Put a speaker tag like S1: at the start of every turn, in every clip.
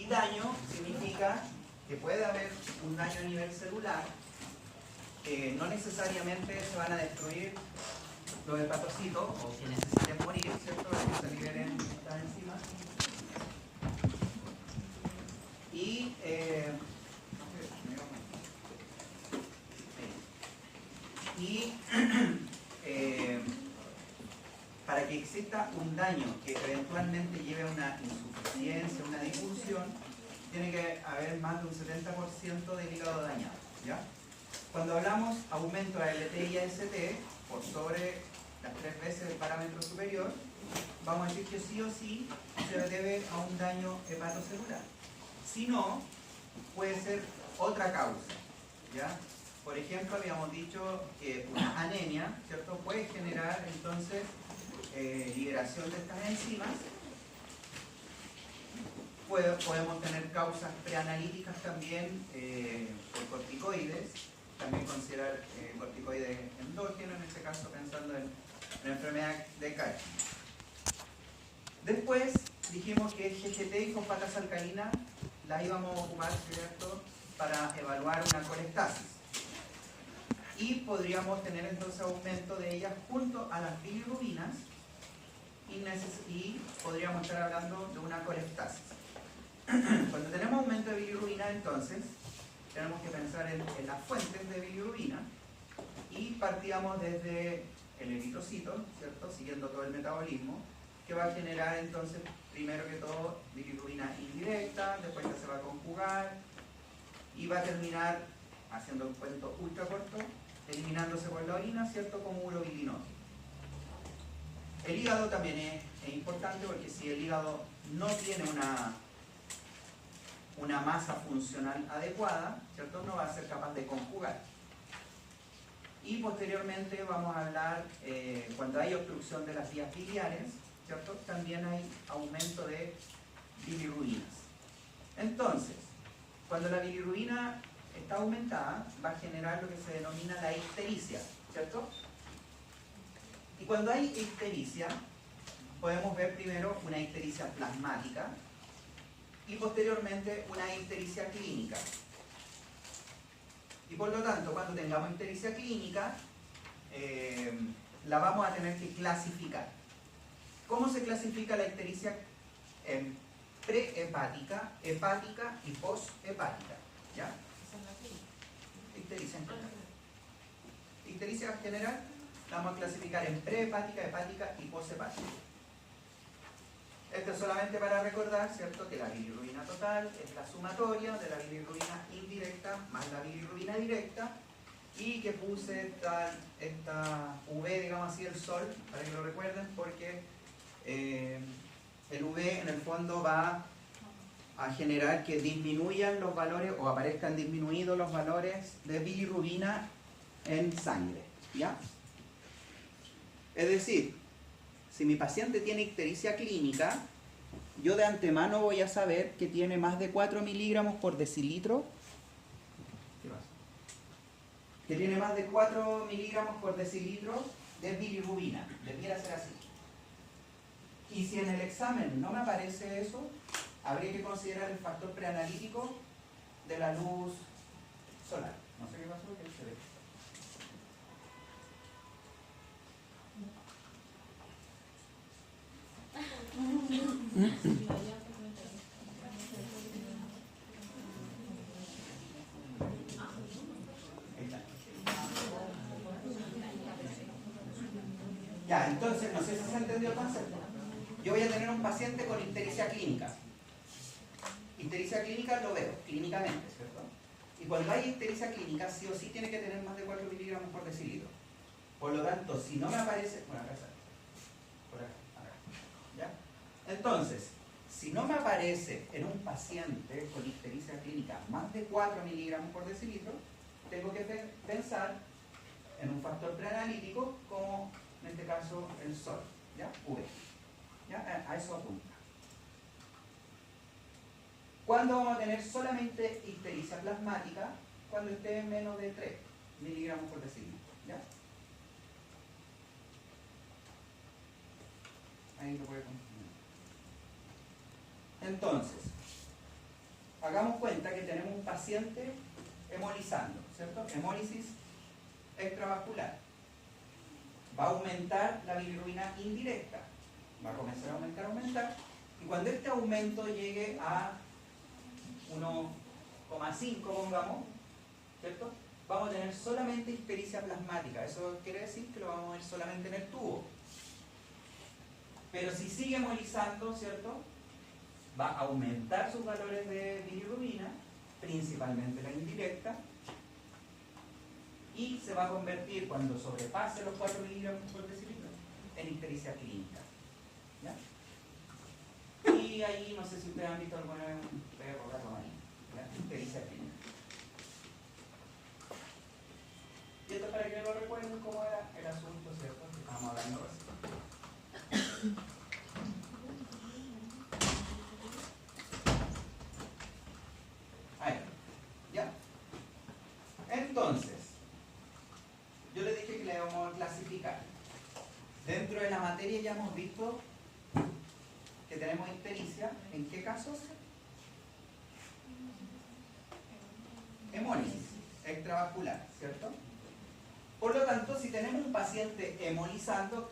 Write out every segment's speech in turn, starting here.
S1: Y daño significa que puede haber un daño a nivel celular, que no necesariamente se van a destruir los hepatocitos o que necesiten morir, ¿cierto? Para que se liberen estas enzimas. Para que exista un daño que eventualmente lleve a una insuficiencia, una disfunción, tiene que haber más de un 70% del hígado dañado, ¿ya? Cuando hablamos aumento de ALT y AST por sobre las 3 veces el parámetro superior, vamos a decir que sí o sí se debe a un daño hepatocelular. Si no, puede ser otra causa, ¿ya? Por ejemplo, habíamos dicho que una anemia, ¿cierto?, puede generar entonces liberación de estas enzimas. Podemos tener causas preanalíticas también por corticoides, también considerar corticoides endógenos, en este caso pensando en la enfermedad de Krebs. Después dijimos que GGT y fosfatasa alcalina las íbamos a ocupar, ¿cierto?, para evaluar una colestasis. Y podríamos tener entonces aumento de ellas junto a las bilirrubinas y podríamos estar hablando de una colestasis. Cuando tenemos aumento de bilirrubina, entonces tenemos que pensar en las fuentes de bilirrubina y partíamos desde el eritrocito, ¿cierto?, siguiendo todo el metabolismo, que va a generar entonces, primero que todo, bilirrubina indirecta, después ya se va a conjugar y va a terminar, haciendo un cuento ultra corto, eliminándose por la orina, ¿cierto?, como urobilinoso. El hígado también es importante porque si el hígado no tiene una masa funcional adecuada, ¿cierto?, no va a ser capaz de conjugar. Y posteriormente vamos a hablar, cuando hay obstrucción de las vías biliares, ¿cierto?, también hay aumento de bilirrubinas. Entonces, cuando la bilirrubina está aumentada, va a generar lo que se denomina la ictericia, ¿cierto? Y cuando hay ictericia, podemos ver primero una ictericia plasmática y posteriormente una ictericia clínica. Y por lo tanto, cuando tengamos ictericia clínica, la vamos a tener que clasificar. ¿Cómo se clasifica la ictericia? En prehepática, hepática y poshepática, ¿ya? Ictericia en general. Ictericia general la vamos a clasificar en prehepática, hepática y poshepática. Esto es solamente para recordar, ¿cierto?, que la bilirrubina total es la sumatoria de la bilirrubina indirecta más la bilirrubina directa, y que puse esta V, digamos así, el sol, para que lo recuerden, porque el V en el fondo va a generar que disminuyan los valores o aparezcan disminuidos los valores de bilirrubina en sangre, ¿ya? Es decir, si mi paciente tiene ictericia clínica, yo de antemano voy a saber que tiene más de 4 miligramos por decilitro. ¿Qué pasa? Que tiene más de 4 miligramos por decilitro de bilirrubina. Debiera ser así. Y si en el examen no me aparece eso, habría que considerar el factor preanalítico de la luz solar. No sé qué pasó, que se ve. Ya, entonces, no sé si se entendió el concepto. Yo voy a tener un paciente con ictericia clínica. Ictericia clínica lo veo, clínicamente, ¿cierto? Y cuando hay ictericia clínica, sí o sí tiene que tener más de 4 miligramos por decilitro. Por lo tanto, si no me aparece... Bueno, acá está. Por acá, ¿ya? Entonces, si no me aparece en un paciente con ictericia clínica más de 4 miligramos por decilitro, tengo que pensar en un factor preanalítico como en este caso el sol, ¿ya? V. ¿Ya? A eso apunta. ¿Cuándo vamos a tener solamente ictericia plasmática? Cuando esté en menos de 3 miligramos por decilitro, ¿ya? Ahí lo puede confirmar. Entonces, hagamos cuenta que tenemos un paciente hemolizando, ¿cierto? Hemólisis extravascular. Va a aumentar la bilirrubina indirecta. Va a comenzar a aumentar. Y cuando este aumento llegue a 1,5, pongamos, ¿cierto? Vamos a tener solamente ictericia plasmática. Eso quiere decir que lo vamos a ver solamente en el tubo. Pero si sigue hemolizando, ¿cierto? Va a aumentar sus valores de bilirrubina, principalmente la indirecta, y se va a convertir, cuando sobrepase los 4 miligramos por decilitro, en ictericia clínica. ¿Ya? Y ahí, no sé si ustedes han visto alguna vez un perro gato marino, ¿ya? Ictericia clínica. Y esto para que lo recuerden cómo era el asunto, ¿cierto? Que estábamos hablando recién. Ahí, ¿ya? Entonces, yo les dije que le vamos a clasificar. Dentro de la materia ya hemos visto que tenemos ictericia. ¿En qué casos? Hemólisis extravascular, ¿cierto? Por lo tanto, si tenemos un paciente hemolizando,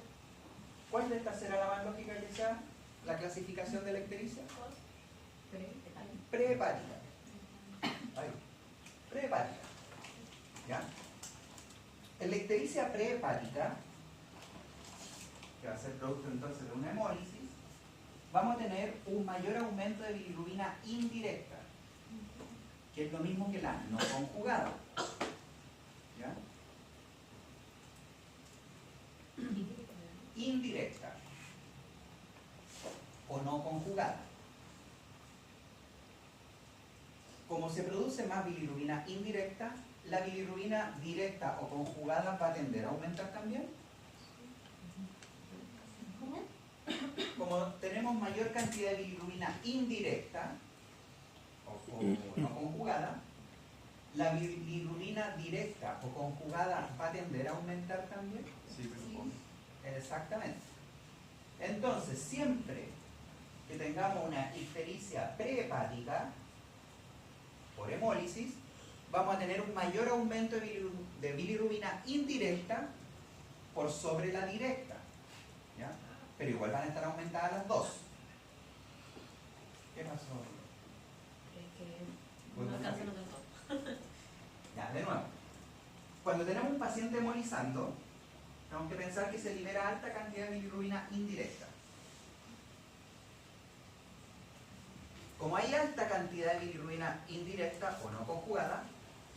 S1: ¿cuál de estas será la más lógica que sea la clasificación de la ictericia? Prehepática. Prehepática. ¿Ya? En la ictericia prehepática, que va a ser producto entonces de una hemólisis, vamos a tener un mayor aumento de bilirrubina indirecta, que es lo mismo que la no conjugada. ¿Ya? Indirecta o no conjugada. Como se produce más bilirrubina indirecta, ¿la bilirrubina directa o conjugada va a tender a aumentar también? Como tenemos mayor cantidad de bilirrubina indirecta o no conjugada, ¿la bilirrubina directa o conjugada va a tender a aumentar también?
S2: Sí, pero
S1: Exactamente. Entonces, siempre que tengamos una ictericia prehepática por hemólisis, vamos a tener un mayor aumento de bilirrubina indirecta por sobre la directa. ¿Ya? Pero igual van a estar aumentadas las dos. ¿Qué pasó?
S3: Es que no alcanza los dos.
S1: Ya, de nuevo. Cuando tenemos un paciente hemolizando, tenemos que pensar que se libera alta cantidad de bilirrubina indirecta. Como hay alta cantidad de bilirrubina indirecta o no conjugada,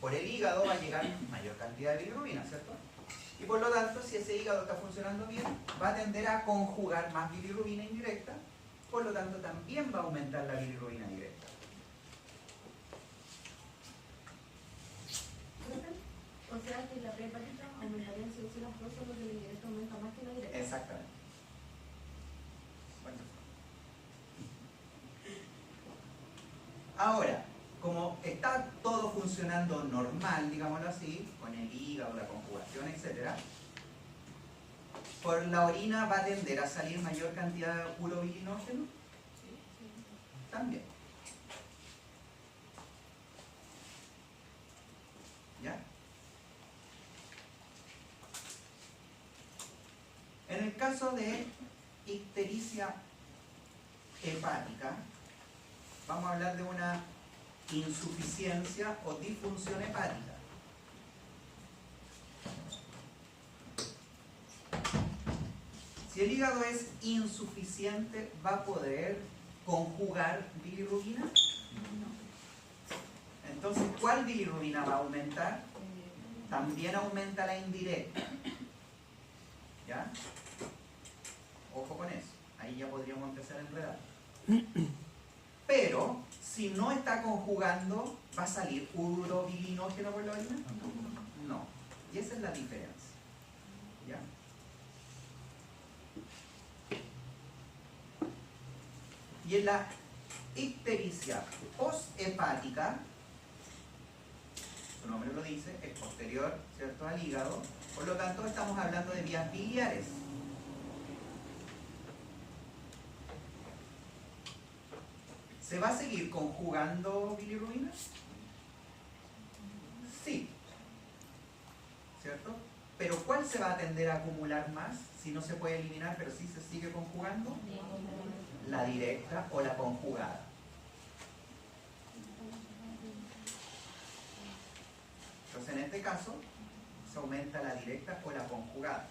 S1: por el hígado va a llegar mayor cantidad de bilirrubina, ¿cierto? Y por lo tanto, si ese hígado está funcionando bien, va a tender a conjugar más bilirrubina indirecta, por lo tanto también va a aumentar la bilirrubina directa.
S3: O sea que la prehepática aumentaría en sí las dos, solo que la indirecta aumenta más que la directa.
S1: Exactamente. Bueno. Ahora, como está todo funcionando normal, digámoslo así, con el hígado, la conjugación, etc., por la orina va a tender a salir mayor cantidad de urobilinógeno. También. ¿Ya? En el caso de ictericia hepática, vamos a hablar de una insuficiencia o disfunción hepática. Si el hígado es insuficiente, ¿va a poder conjugar bilirrubina? No. Entonces, ¿cuál bilirrubina va a aumentar? También aumenta la indirecta. ¿Ya? Ojo con eso. Ahí ya podríamos empezar a enredar. Pero, si no está conjugando, ¿va a salir urobilinógeno por la orina? No. Y esa es la diferencia. ¿Ya? Y en la ictericia posthepática, su nombre lo dice, es posterior, ¿cierto?, al hígado, por lo tanto estamos hablando de vías biliares. ¿Se va a seguir conjugando bilirrubina? Sí. ¿Cierto? Pero ¿cuál se va a tender a acumular más si no se puede eliminar pero sí se sigue conjugando? La directa o la conjugada. Entonces en este caso se aumenta la directa o la conjugada.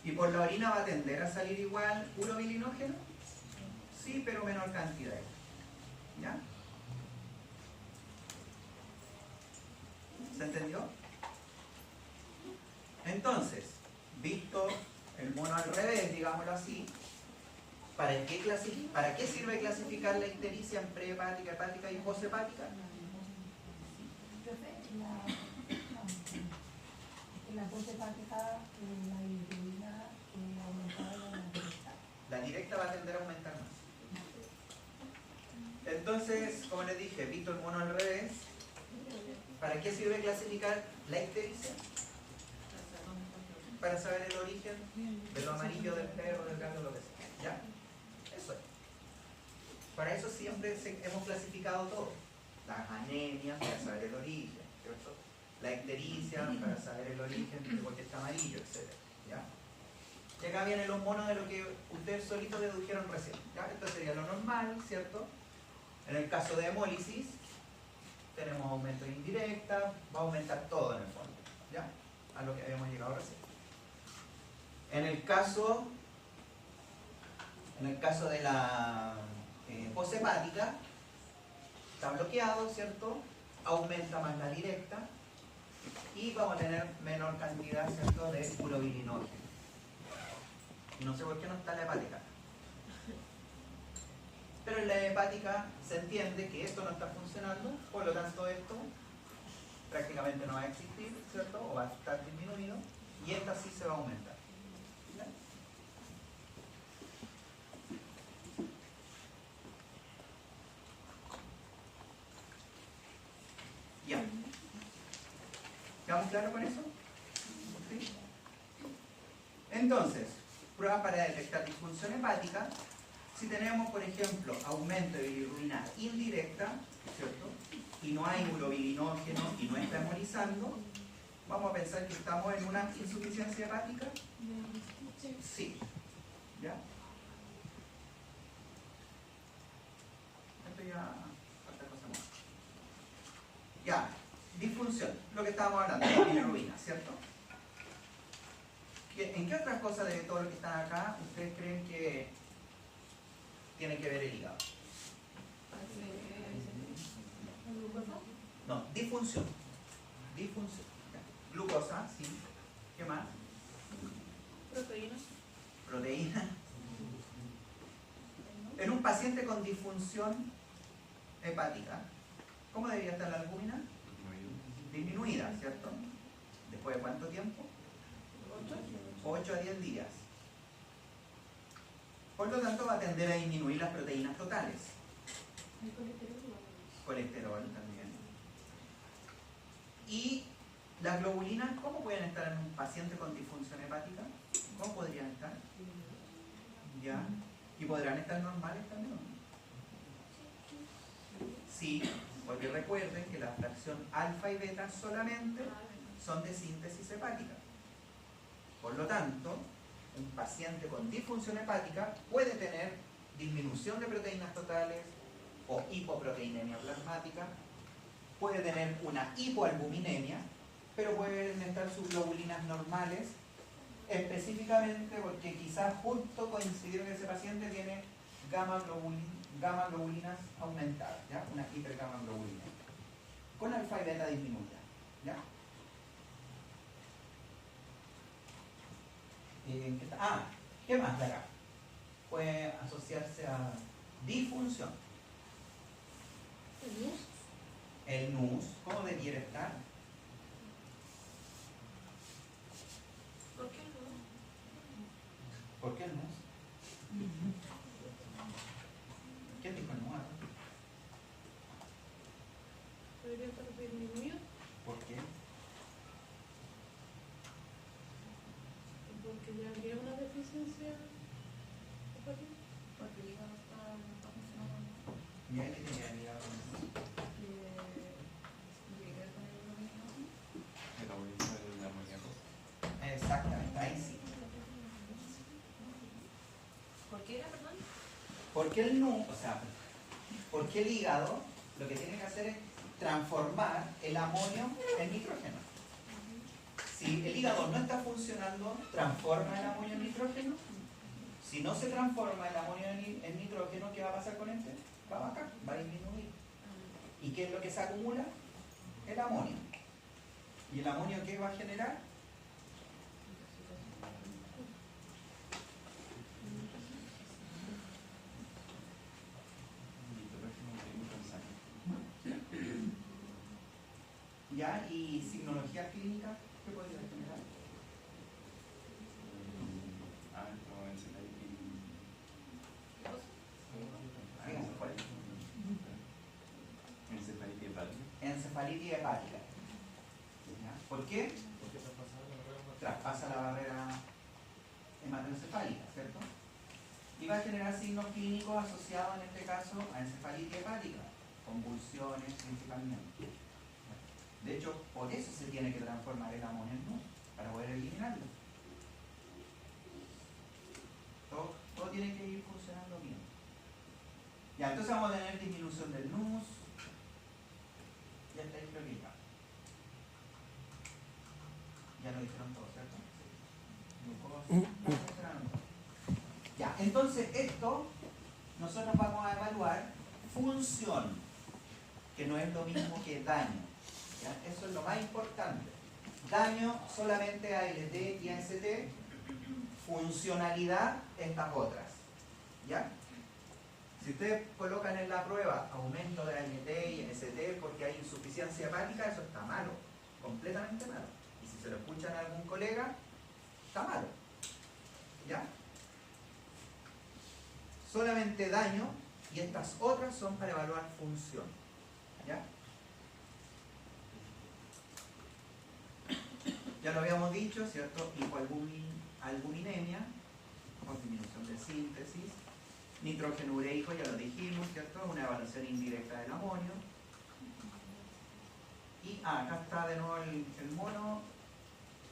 S1: ¿Y por la orina va a tender a salir igual urobilinógeno? Sí, pero menor cantidad. ¿Ya? ¿Se entendió? Entonces, visto el mono al revés, digámoslo así, ¿para qué sirve clasificar la ictericia en prehepática, hepática y poshepática?
S4: En la poshepática, la bilirrubina aumentada en la directa.
S1: La directa va a tender a aumentar más. Entonces, como les dije, visto el mono al revés, ¿para qué sirve clasificar la ictericia? Para saber el origen de lo amarillo del perro, del gato, lo que sea. ¿Ya? Eso es. Para eso siempre hemos clasificado todo. Las anemias para saber el origen, ¿cierto? La ictericia para saber el origen de por qué está amarillo, etc. ¿Ya? Y acá vienen los monos de lo que ustedes solitos dedujeron recién. ¿Ya? Esto sería lo normal, ¿cierto? En el caso de hemólisis, tenemos aumento indirecta, va a aumentar todo en el fondo, ¿ya? A lo que habíamos llegado recién. En el caso de la poshepática, está bloqueado, ¿cierto? Aumenta más la directa y vamos a tener menor cantidad, ¿cierto?, de urobilinógeno. Y no sé por qué no está la hepática. Pero en la hepática se entiende que esto no está funcionando, por lo tanto esto prácticamente no va a existir, ¿cierto? O va a estar disminuido, y esta sí se va a aumentar. ¿Ya? Ya. ¿Quedamos claros con eso? ¿Sí? Entonces, pruebas para detectar disfunción hepática. Si tenemos, por ejemplo, aumento de bilirrubina indirecta, ¿cierto?, y no hay urobilinógeno y no está hemolizando, vamos a pensar que estamos en una insuficiencia hepática. Sí. ¿Ya? Esto ya falta cosa más. Ya, disfunción, lo que estábamos hablando, de bilirrubina, ¿cierto? ¿En qué otras cosas de todo lo que están acá ustedes creen que tiene que ver el hígado? No, disfunción. Disfunción. Ya. Glucosa, sí. ¿Qué más?
S2: Proteínas.
S1: Proteína. En un paciente con disfunción hepática, ¿cómo debería estar la albúmina? Disminuida, ¿cierto? ¿Después de cuánto tiempo? 8 a 10 días. Por lo tanto, va a tender a disminuir las proteínas totales. Colesterol también. ¿Y las globulinas cómo pueden estar en un paciente con disfunción hepática? ¿Cómo podrían estar? ¿Ya? ¿Y podrán estar normales también? Sí, porque recuerden que la fracción alfa y beta solamente son de síntesis hepática. Por lo tanto, un paciente con disfunción hepática puede tener disminución de proteínas totales o hipoproteinemia plasmática, puede tener una hipoalbuminemia, pero pueden estar sus globulinas normales, específicamente porque quizás justo coincidir que ese paciente tiene gamma globulinas aumentadas, ¿ya? Una hipergamma globulina, con alfa y beta disminuida, ¿ya? ¿Qué más de acá? Puede asociarse a disfunción. El NUS, ¿cómo debiera estar?
S2: ¿Por qué no?
S1: ¿Por qué el NUS? ¿Quién dijo el NUS?
S2: ¿Debería estar disminuido?
S1: ¿Por qué?
S2: Porque ya habría una deficiencia hepática.
S3: Porque el hígado no está funcionando.
S1: Porque el porque el hígado lo que tiene que hacer es transformar el amonio en nitrógeno. Si el hígado no está funcionando, transforma el amonio en nitrógeno. Si no se transforma el amonio en nitrógeno, ¿qué va a pasar con este? Va a bajar, va a disminuir. ¿Y qué es lo que se acumula? El amonio. ¿Y el amonio qué va a generar? ¿Ya? ¿Y signología clínica? ¿Qué podría generar? Encefalitis hepática. ¿Ya? ¿Por qué? Traspasa la barrera hematoencefálica, ¿cierto? Y va a generar signos clínicos asociados en este caso a encefalitis hepática, convulsiones principalmente. De hecho, por eso se tiene que transformar el amonio en NUS, para poder eliminarlo. Todo tiene que ir funcionando bien. Ya, entonces vamos a tener disminución del NUS. Ya está ahí, creo que ya. Ya lo dijeron todos, ¿cierto? Glucosa. Ya, entonces esto nosotros vamos a evaluar función, que no es lo mismo que daño. ¿Ya? Eso es lo más importante. Daño solamente ALT y AST, funcionalidad estas otras. ¿Ya? Si ustedes colocan en la prueba aumento de ALT y AST porque hay insuficiencia hepática, eso está malo, completamente malo. Y si se lo escuchan a algún colega, está malo. ¿Ya? Solamente daño y estas otras son para evaluar función. ¿Ya? Ya lo habíamos dicho, ¿cierto? Hipoalbuminemia, con disminución de síntesis. Nitrógeno ureico, ya lo dijimos, ¿cierto? Una evaluación indirecta del amonio. Y acá está de nuevo el mono.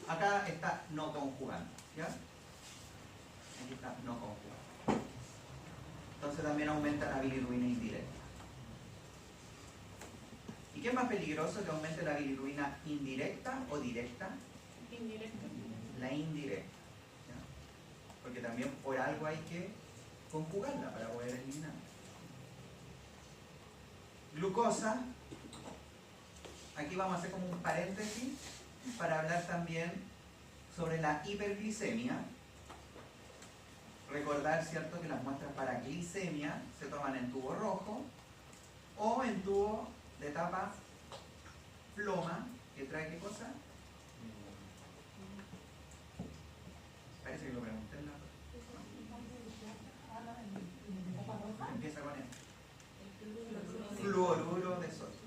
S1: Acá está no conjugando, ¿ya? Aquí está no conjugando. Entonces también aumenta la bilirrubina indirecta. ¿Y qué es más peligroso, que aumente la bilirrubina indirecta o directa?
S2: Indirecta.
S1: La indirecta. ¿Ya? Porque también por algo hay que conjugarla para poder eliminar. Glucosa. Aquí vamos a hacer como un paréntesis para hablar también sobre la hiperglicemia. Recordar, ¿cierto?, que las muestras para glicemia se toman en tubo rojo o en tubo de tapa floma, que trae ¿qué cosa? Parece que lo pregunté en la... Empieza con él. Fluoruro de sodio.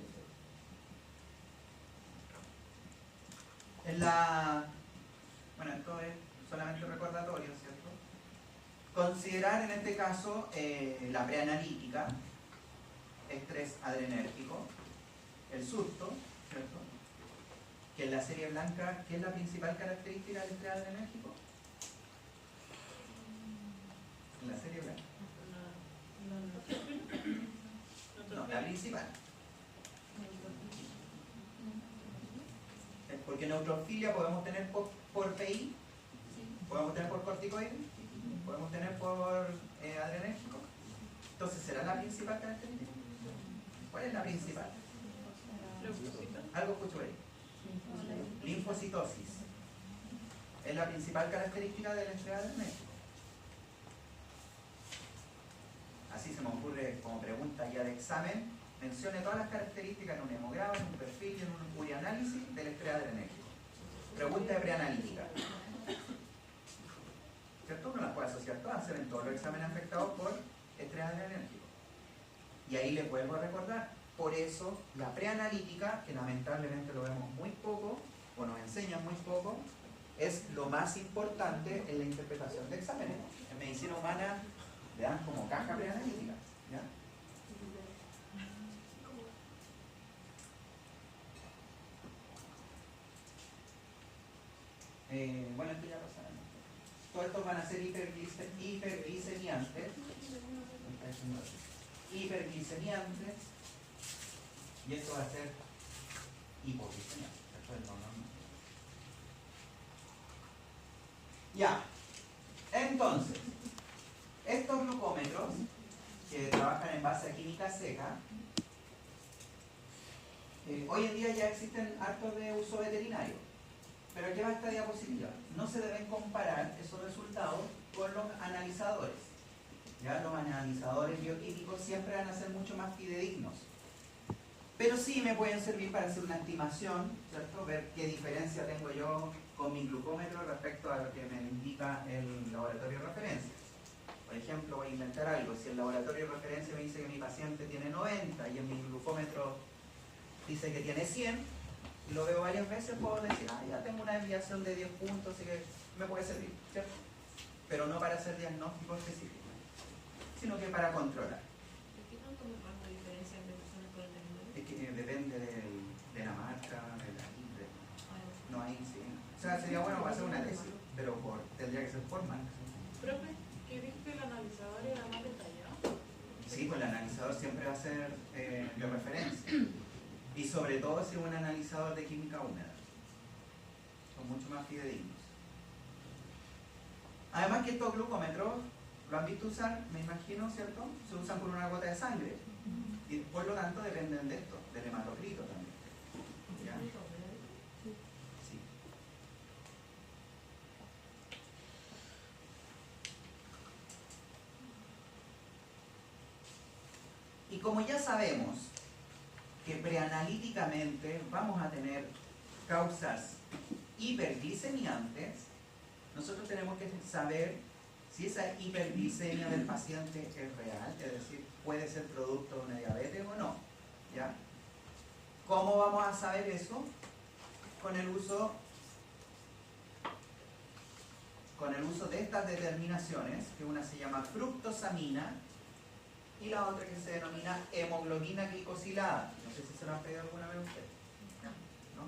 S1: Bueno, esto es solamente recordatorio, ¿cierto? Considerar en este caso la preanalítica, estrés adrenérgico, el susto, ¿cierto? Que en la serie blanca, ¿qué es la principal característica del estrés adrenérgico? En la serie blanca. No, la principal. Porque neutrofilia podemos tener por PI, podemos tener por corticoide, podemos tener por adrenérgico. Entonces, ¿será la principal característica? ¿Cuál es la principal? Algo escucho ahí. Linfocitosis. Es la principal característica del estrés adrenérgico. Así se me ocurre como pregunta ya de examen. Mencione todas las características en un hemograma, en un perfil y en un urianálisis del estrés adrenérgico. Pregunta de preanalítica. ¿Cierto? Uno las puede asociar todas, se ven todos los exámenes afectados por estrés adrenérgico. Y ahí les vuelvo a recordar, por eso la preanalítica, que lamentablemente lo vemos muy poco, o nos enseñan muy poco, es lo más importante en la interpretación de exámenes. En medicina humana le dan como caja preanalítica. ¿Ya? Bueno, esto ya pasa. Todos estos van a ser hiperglicemiantes. haciendo así. Hiperglicemiante, y esto va a ser hipoglicemiante. Esto es lo normal. Ya, entonces, estos glucómetros que trabajan en base a química seca, hoy en día ya existen hartos de uso veterinario. Pero aquí va esta diapositiva. No se deben comparar esos resultados con los analizadores. ¿Ya? Los analizadores bioquímicos siempre van a ser mucho más fidedignos. Pero sí me pueden servir para hacer una estimación, ¿cierto? Ver qué diferencia tengo yo con mi glucómetro respecto a lo que me indica el laboratorio de referencia. Por ejemplo, voy a inventar algo. Si el laboratorio de referencia me dice que mi paciente tiene 90 y en mi glucómetro dice que tiene 100, y lo veo varias veces, puedo decir, ya tengo una desviación de 10 puntos, así que me puede servir, ¿cierto? Pero no para hacer diagnóstico específico, sino que para controlar.
S3: ¿Qué tanto me rango de diferencia entre personas con el animal?
S1: Es que depende de la marca, de la libre. No hay, sí. O sea, sería bueno para hacer una tesis, pero tendría que ser por marca.
S2: Profe, ¿qué dijo que el analizador era más detallado?
S1: Sí, pues el analizador siempre va a ser de referencia. Y sobre todo si es un analizador de química húmeda. Son mucho más fidedignos. Además que estos glucómetros, lo han visto usar, me imagino, ¿cierto? Se usan por una gota de sangre. Y por lo tanto dependen de esto, del hematocrito también. ¿Ya? Sí. Y como ya sabemos que preanalíticamente vamos a tener causas hiperglicemiantes, nosotros tenemos que saber si esa hiperglicemia del paciente es real, es decir, puede ser producto de una diabetes o no. ¿Ya? ¿Cómo vamos a saber eso? Con el uso de estas determinaciones, que una se llama fructosamina y la otra que se denomina hemoglobina glicosilada. No sé si se lo han pedido alguna vez ustedes. ¿No?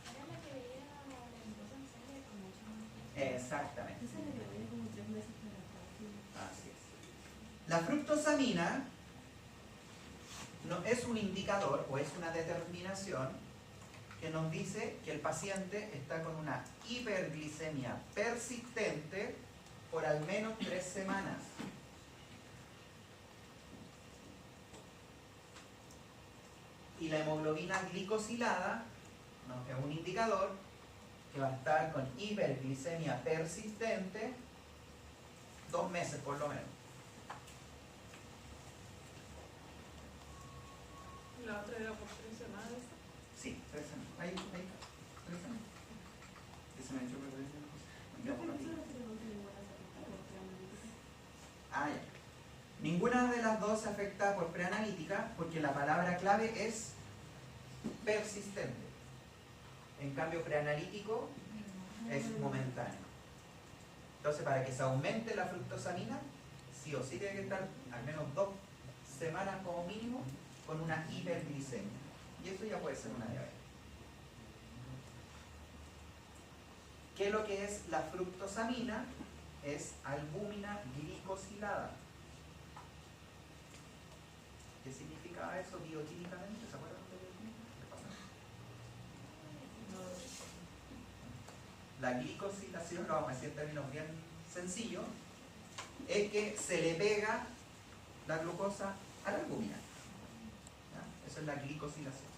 S3: Era la que veía la glucosa en sangre con mucho más.
S1: Exactamente.
S3: Esa es la que la veía como 3 meses para atrás.
S1: Así es. La fructosamina no, es un indicador o es una determinación que nos dice que el paciente está con una hiperglicemia persistente por al menos 3 semanas. Y la hemoglobina glicosilada es un indicador que va a estar con hiperglicemia persistente 2 meses por lo menos.
S2: La otra era por 3 semanas.
S1: Sí, 3 semanas. Ahí, 3 semanas. ¿Qué se me ha hecho perder una cosa?
S3: Creo que no se lo pregunté ninguna por preanalítica.
S1: Ah, ya. Ninguna de las dos se afecta por preanalítica porque la palabra clave es persistente. En cambio, preanalítico es momentáneo. Entonces, para que se aumente la fructosamina, sí o sí tiene que estar al menos 2 semanas como mínimo con una hiperglicemia. Y eso ya puede ser una diabetes. ¿Qué es lo que es la fructosamina? Es albúmina glicosilada. ¿Qué significaba eso bioquímicamente? ¿Se acuerdan de bioquímica? La glicosilación, lo vamos a decir en términos bien sencillos, es que se le pega la glucosa a la albúmina. ¿Ya? Eso es la glicosilación.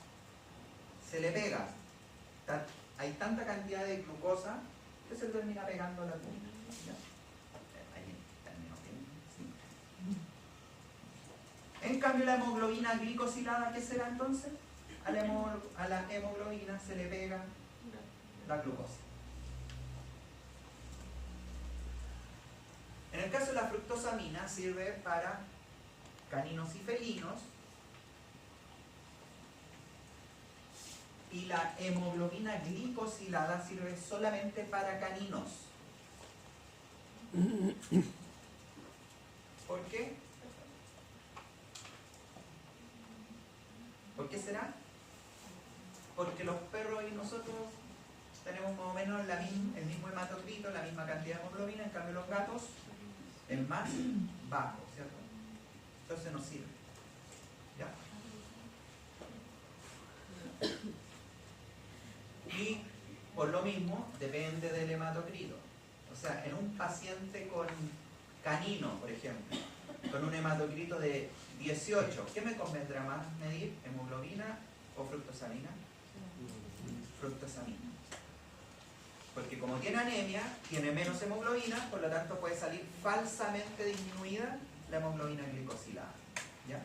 S1: Se le pega. Hay tanta cantidad de glucosa que se termina pegando a la albúmina. ¿Ya? Ahí en términos bien simples. En cambio, la hemoglobina glicosilada, ¿qué será entonces? A la hemoglobina se le pega la glucosa. En el caso de la fructosamina sirve para caninos y felinos y la hemoglobina glicosilada sirve solamente para caninos. ¿Por qué? ¿Por qué será? Porque los perros y nosotros tenemos más o menos el mismo hematocrito, la misma cantidad de hemoglobina, en cambio los gatos es más bajo, ¿cierto? Entonces nos sirve. ¿Ya? Y por lo mismo depende del hematocrito. O sea, en un paciente con canino, por ejemplo, con un hematocrito de 18, ¿qué me convendrá más medir? ¿Hemoglobina o fructosamina? Fructosamina. Porque como tiene anemia, tiene menos hemoglobina, por lo tanto puede salir falsamente disminuida la hemoglobina glicosilada. ¿Ya?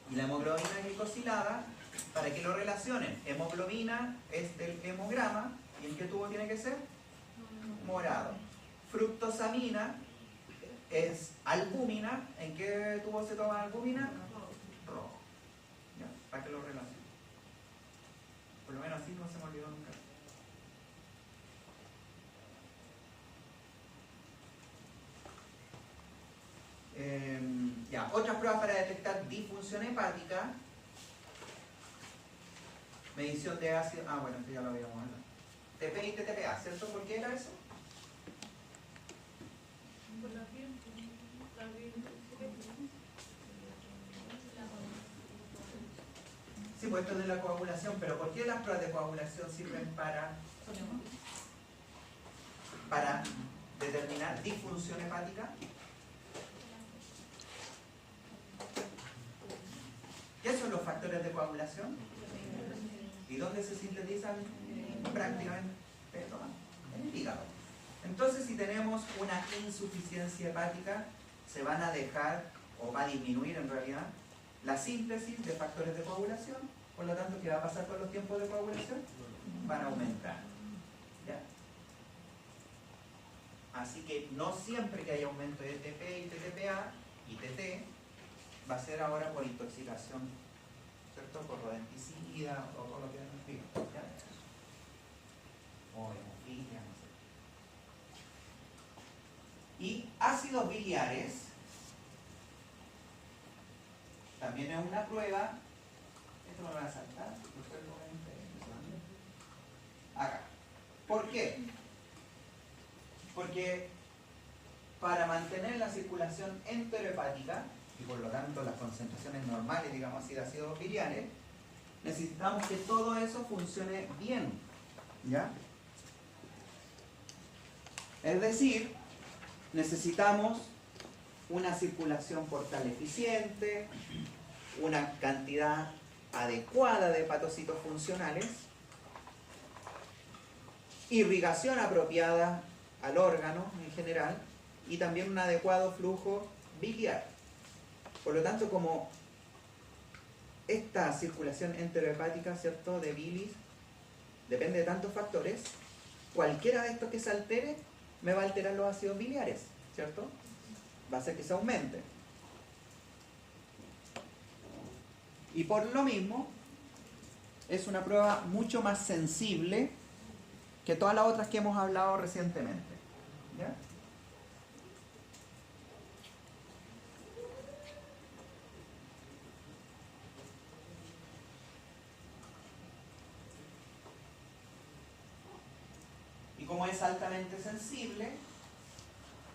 S1: Y la hemoglobina glicosilada, para que lo relacionen, hemoglobina es del hemograma, ¿y en qué tubo tiene que ser? Morado. Fructosamina es albúmina, ¿en qué tubo se toma albúmina? Rojo. ¿Ya? Para que lo relacionen. Por lo menos así no se me olvidó nunca. Ya, otras pruebas para detectar disfunción hepática. Medición de ácido. Ah, bueno, esto ya lo habíamos hablado. TP y TTPA, ¿cierto? ¿Por qué era eso?
S2: Por la piel.
S1: Sí, pues esto es de la coagulación, pero ¿por qué las pruebas de coagulación sirven para determinar disfunción hepática? ¿Qué son los factores de coagulación? ¿Y dónde se sintetizan? Prácticamente en el hígado. Entonces, si tenemos una insuficiencia hepática, se van a dejar, o va a disminuir en realidad, la síntesis de factores de coagulación. Por lo tanto, ¿qué va a pasar con los tiempos de coagulación? Van a aumentar. ¿Ya? Así que no siempre que haya aumento de TP y TTPA y TT, va a ser ahora por intoxicación, ¿cierto? Por rodenticida o por lo que nos diga, ¿ya? O hemofilia, no sé. Y ácidos biliares también es una prueba. Esto me lo van a saltar. Acá. ¿Por qué? Porque para mantener la circulación enterohepática y por lo tanto las concentraciones normales, digamos así, de ácidos biliares, necesitamos que todo eso funcione bien, ¿ya? Es decir, necesitamos una circulación portal eficiente, una cantidad adecuada de hepatocitos funcionales, irrigación apropiada al órgano en general y también un adecuado flujo biliar. Por lo tanto, como esta circulación enterohepática, ¿cierto?, de bilis depende de tantos factores, cualquiera de estos que se altere me va a alterar los ácidos biliares, ¿cierto? Va a hacer que se aumente. Y por lo mismo, es una prueba mucho más sensible que todas las otras que hemos hablado recientemente. ¿Ya? Y como es altamente sensible,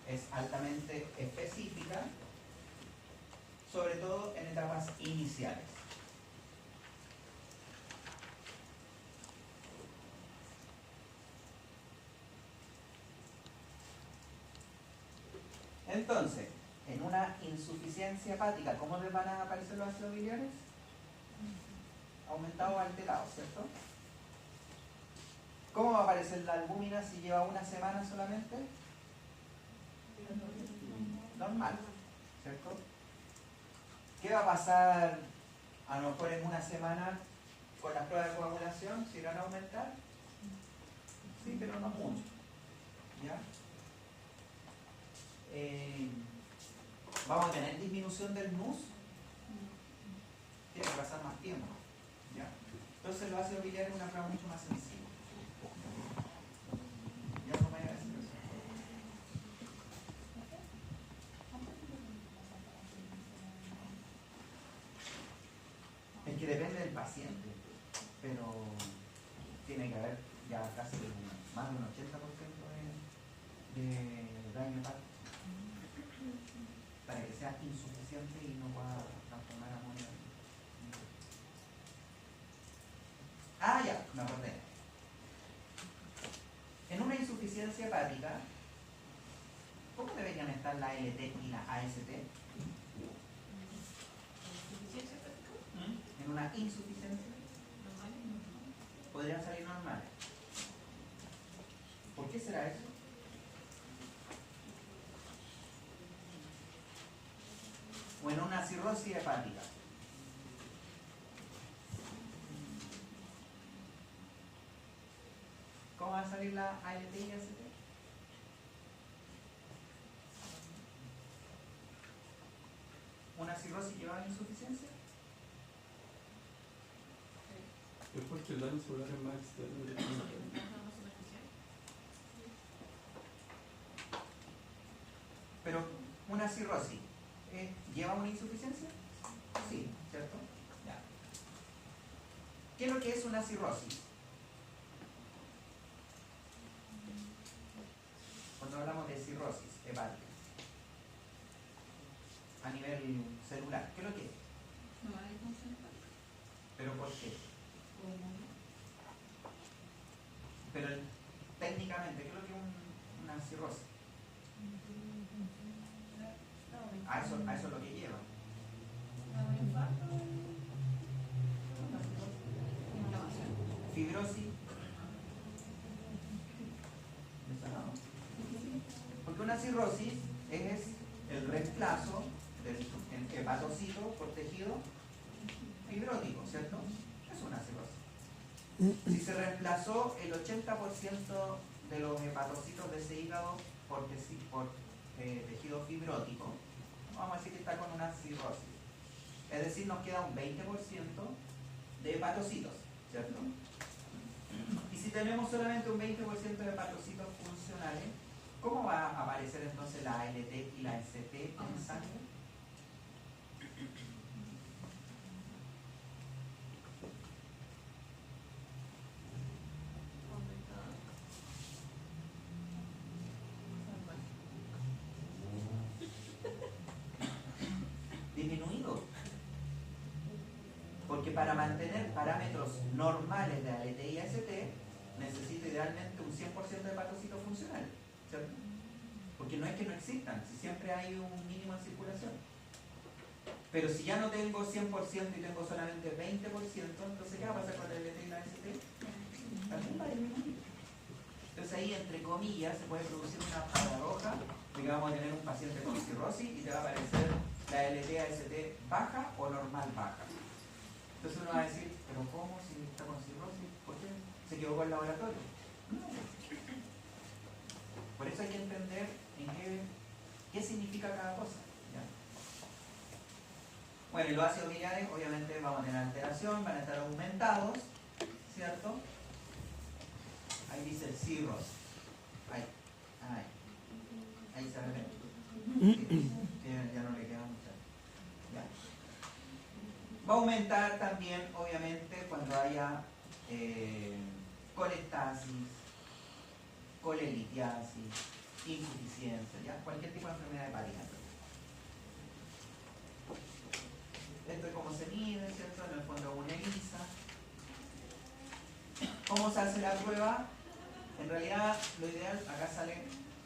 S1: es altamente específica, sobre todo en etapas iniciales. Entonces, en una insuficiencia hepática, ¿cómo les van a aparecer los ácidos biliares? Aumentados o alterados, ¿cierto? ¿Cómo va a aparecer la albúmina si lleva una semana solamente? Normal, ¿cierto? ¿Qué va a pasar a lo mejor en una semana con las pruebas de coagulación? ¿Se irán a aumentar? Sí, pero no mucho. ¿Ya? ¿Vamos a tener disminución del NUS? Tiene que pasar más tiempo. ¿Ya? Entonces los ácidos biliares es una prueba mucho más sensible. ¿Ya no me voy a decir eso? que haber ya casi más de un 80% de daño hepático para que sea insuficiente y no pueda transformar amonio. Ah, ya, me acordé. En una insuficiencia hepática, ¿cómo deberían estar la ALT y la AST?
S2: ¿Insuficiencia hepática?
S1: En una insuficiencia podrían salir normales. ¿Por qué será eso? O en una cirrosis hepática. ¿Cómo va a salir la ALT y AST? ¿Una cirrosis lleva a insuficiencia?
S5: Es porque el daño celular es más externo que interno.
S1: Pero una cirrosis ¿lleva a una insuficiencia? Sí, ¿cierto? Ya. ¿Qué es lo que es una cirrosis? Cuando hablamos de cirrosis hepática a nivel celular, ¿qué es lo que es? ¿Pero por qué? Pero técnicamente, ¿qué es lo que es una cirrosis? A eso es lo que lleva. Fibrosis. Porque una cirrosis es el reemplazo del hepatocito por tejido fibrótico, ¿cierto? Es una cirrosis. Si se reemplazó el 80% de los hepatocitos de ese hígado por tejido fibrótico, vamos a decir que está con una cirrosis. Es decir, nos queda un 20% de hepatocitos, ¿cierto? Y si tenemos solamente un 20% de hepatocitos funcionales, ¿cómo va a aparecer entonces la ALT y la ST en sangre? Disminuido. Porque para mantener parámetros normales de ALT y AST necesito idealmente un 100% de hepatocitos funcionales, ¿cierto? Porque no es que no existan, si siempre hay un mínimo en circulación. Pero si ya no tengo 100% y tengo solamente 20%, entonces ¿qué va a pasar con el ALT y la AST? También va a disminuir. Entonces ahí, entre comillas, se puede producir una paradoja de que vamos a tener un paciente con cirrosis y te va a aparecer la LT-AST baja o normal baja. Entonces uno va a decir, ¿pero cómo si está con cirrosis? ¿Por qué? ¿Se equivocó el laboratorio? No. Por eso hay que entender qué significa cada cosa. ¿Ya? Bueno, y los ácidos biliares obviamente vamos a tener alteración, van a estar aumentados, ¿cierto? Ahí dice el cirros. Ahí se ve. Sí, ya no le queda mucho. Ya. Va a aumentar también, obviamente, cuando haya colestasis, colelitiasis, insuficiencia, ¿ya? Cualquier tipo de enfermedad hepática. Esto es como se mide, ¿cierto? En el fondo es una ELISA. ¿Cómo se hace la prueba? En realidad, lo ideal, acá sale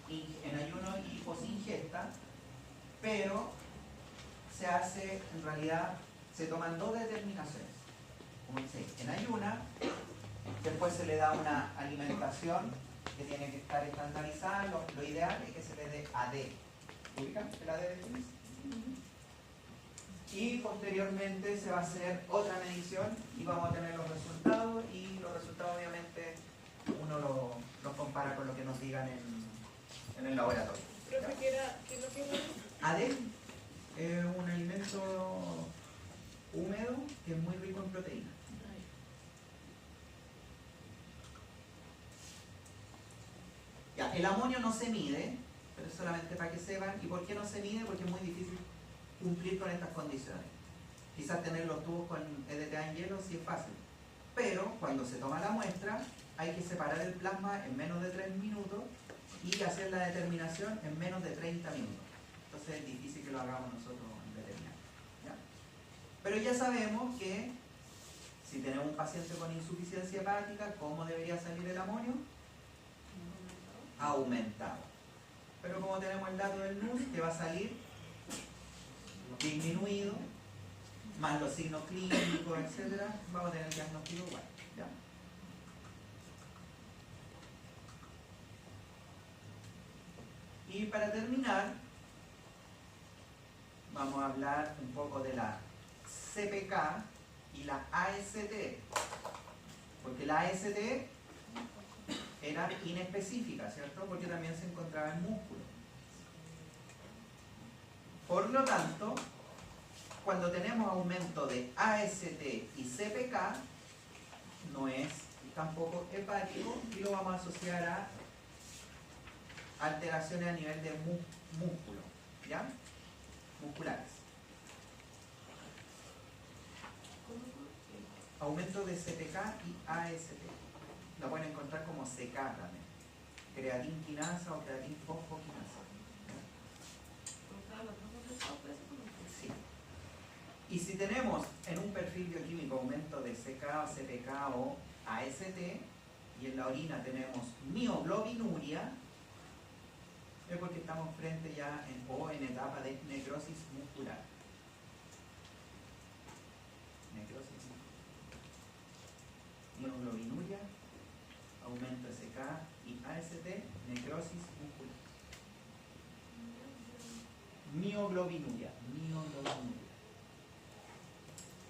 S1: en ayuno y posingesta, pero se hace, en realidad, se toman dos determinaciones. Como dice, en ayuna, después se le da una alimentación que tiene que estar estandarizada, lo ideal es que se le dé AD. ¿Ubican el AD de Tunis? Y posteriormente se va a hacer otra medición y vamos a tener los resultados, y los resultados obviamente uno los compara con lo que nos digan en el laboratorio.
S2: Profe, ¿qué es lo que es?
S1: ADEM es un alimento húmedo que es muy rico en proteína. Ya, el amonio no se mide, pero es solamente para que sepan. ¿Y por qué no se mide? Porque es muy difícil cumplir con estas condiciones. Quizás tener los tubos con EDTA en hielo sí es fácil, pero cuando se toma la muestra hay que separar el plasma en menos de 3 minutos y hacer la determinación en menos de 30 minutos. Entonces es difícil que lo hagamos nosotros en veterinaria, ¿ya? Pero ya sabemos que si tenemos un paciente con insuficiencia hepática, ¿cómo debería salir el amonio? Aumentado. Pero como tenemos el dato del NUS, que va a salir disminuido, más los signos clínicos, etcétera, vamos a tener el diagnóstico igual, ¿ya? Y para terminar, vamos a hablar un poco de la CPK y la AST, porque la AST era inespecífica, ¿cierto? Porque también se encontraba en músculo. Por lo tanto, cuando tenemos aumento de AST y CPK, no es tampoco hepático y lo vamos a asociar a alteraciones a nivel de músculo, ¿ya? Musculares. Aumento de CPK y AST. Lo pueden encontrar como CK también. Creatinquinasa o creatinfosfoquinasa. Sí. Y si tenemos en un perfil bioquímico aumento de CK o CPK o AST y en la orina tenemos mioglobinuria, es porque estamos frente ya en etapa de necrosis muscular. Necrosis muscular. Mioglobinuria, aumento de CK y AST, necrosis muscular. Mioglobinuria.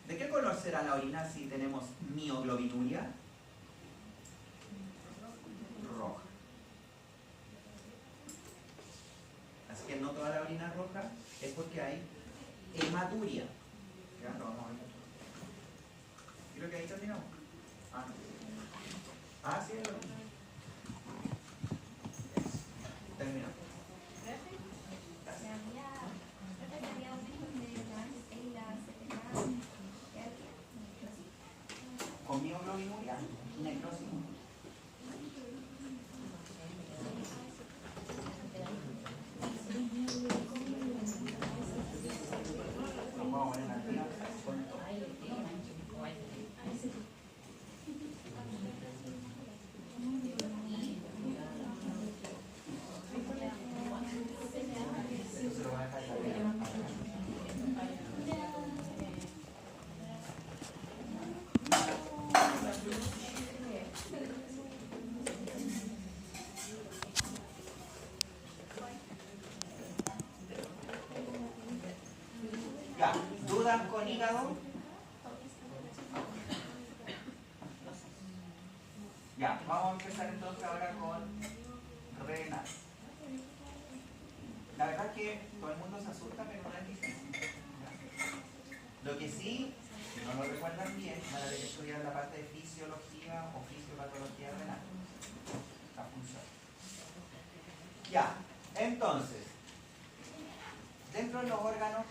S1: ¿De qué color será la orina si tenemos mioglobinuria? Roja. Así que no toda la orina roja es porque hay hematuria. Ya lo vamos a ver. Creo que ahí terminamos. Sí, es lo mismo. Terminamos. Con mioglobinuria, necrosis. Nos vamos a poner aquí con todo. Eso lo van a dejar ahí. Ya, ¿dudas con hígado? Ya, vamos a empezar entonces ahora con renal. La verdad es que todo el mundo se asusta, pero no es difícil. Lo que sí, si no lo recuerdan bien, van a tener que estudiar la parte de fisiología o fisiopatología renal. La función. Ya, entonces, dentro de los órganos,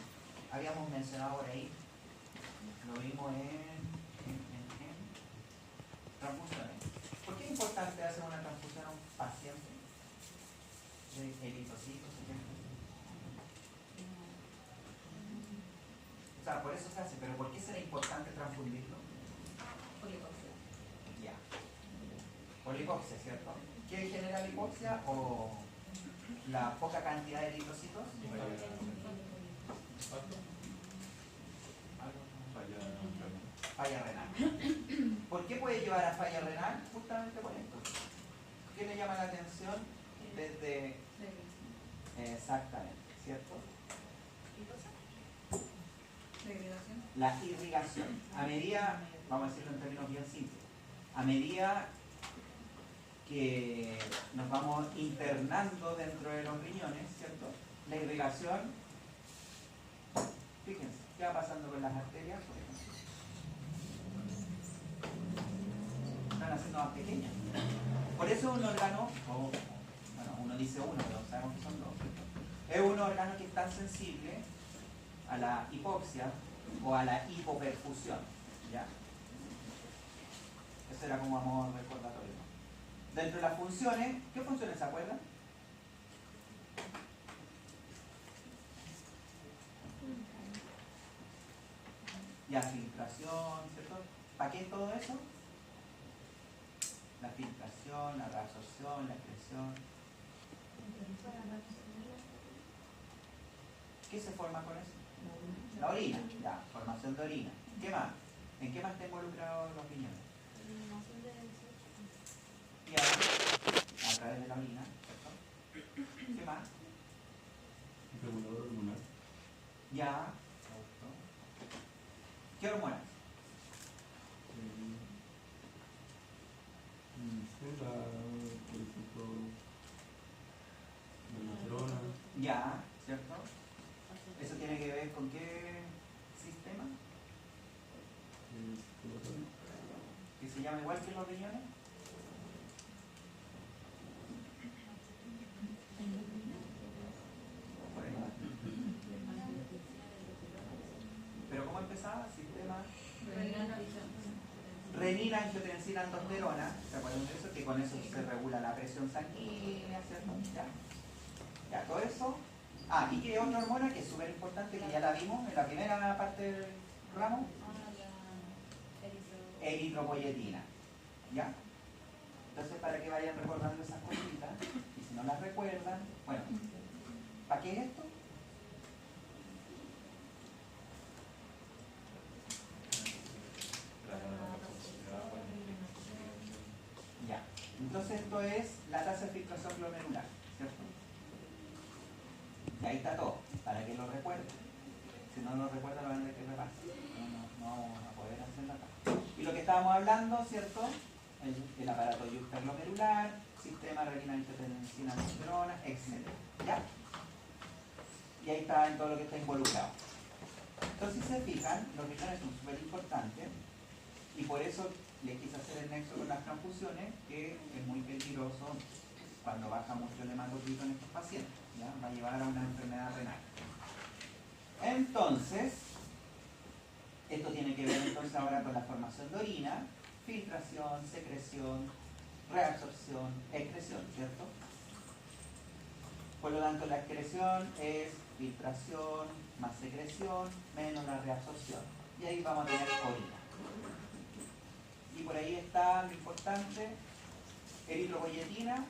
S1: habíamos mencionado por ahí, lo vimos en transfusiones. ¿Por qué es importante hacer una transfusión a un paciente de eritrocitos? O sea, por eso se hace, pero ¿por qué será importante transfundirlo?
S3: Por hipoxia.
S1: Ya. Por hipoxia, ¿cierto? ¿Qué genera la hipoxia o la poca cantidad de eritrocitos? Falla renal. ¿Por qué puede llevar a falla renal? Justamente por esto. ¿Qué le llama la atención desde... Exactamente, ¿cierto? La irrigación. A medida, vamos a decirlo en términos bien simples, a medida que nos vamos internando dentro de los riñones, ¿cierto? La irrigación, fíjense, ¿qué va pasando con las arterias? Por ejemplo, están haciendo más pequeñas. Por eso un órgano, bueno, uno dice uno, pero sabemos que son dos, ¿cierto? Es un órgano que es tan sensible a la hipoxia o a la hipoperfusión, ¿ya? Eso era como a modo recordatorio. Dentro de las funciones, ¿qué funciones se acuerdan? Ya, filtración, ¿cierto? ¿Para qué todo eso? La filtración, la reabsorción, la excreción. ¿Qué se forma con eso? La orina, ya, formación de orina. ¿Qué más? ¿En qué más está involucrado los riñones? Y a través de la orina, ¿cierto? ¿Qué más?
S5: Regulador hormonal.
S1: Ya, me gustó. ¿Qué hormonas?
S5: Por ejemplo, la progesterona.
S1: Ya, ¿cierto? ¿Eso tiene que ver con qué sistema?
S5: Circulatorio.
S1: ¿Que se llama igual que los riñones? Por ahí va. ¿Pero cómo empezaba? Sistema renina, angiotensina, aldosterona. ¿Se acuerdan de eso? Que con eso se regula la presión sanguínea, ¿cierto? Ya, todo eso. Ah, y que otra hormona que es súper importante, que ya la vimos en la primera parte del ramo. Eritropoyetina. ¿Ya? Entonces, para que vayan recordando esas cositas, y si no las recuerdan, bueno, ¿para qué es esto? Ya. Entonces, esto es la tasa de filtración glomerular, ¿cierto? Y ahí está todo, para que lo recuerden. Si no lo recuerdan, lo van a tener que repasar. No vamos a poder hacerlo acá. Y lo que estábamos hablando, ¿cierto? El aparato glomerular, sistema renina, angiotensina, aldosterona, etc. ¿Ya? Y ahí está en todo lo que está involucrado. Entonces, si se fijan, los riñones son súper importantes y por eso les quise hacer el nexo con las transfusiones, que es muy peligroso cuando baja mucho el hematocrito en estos pacientes. ¿Ya? Va a llevar a una enfermedad renal. Entonces, esto tiene que ver entonces ahora con la formación de orina, filtración, secreción, reabsorción, excreción, ¿cierto? Por lo tanto, la excreción es filtración más secreción menos la reabsorción. Y ahí vamos a tener orina. Y por ahí está lo importante, eritropoyetina,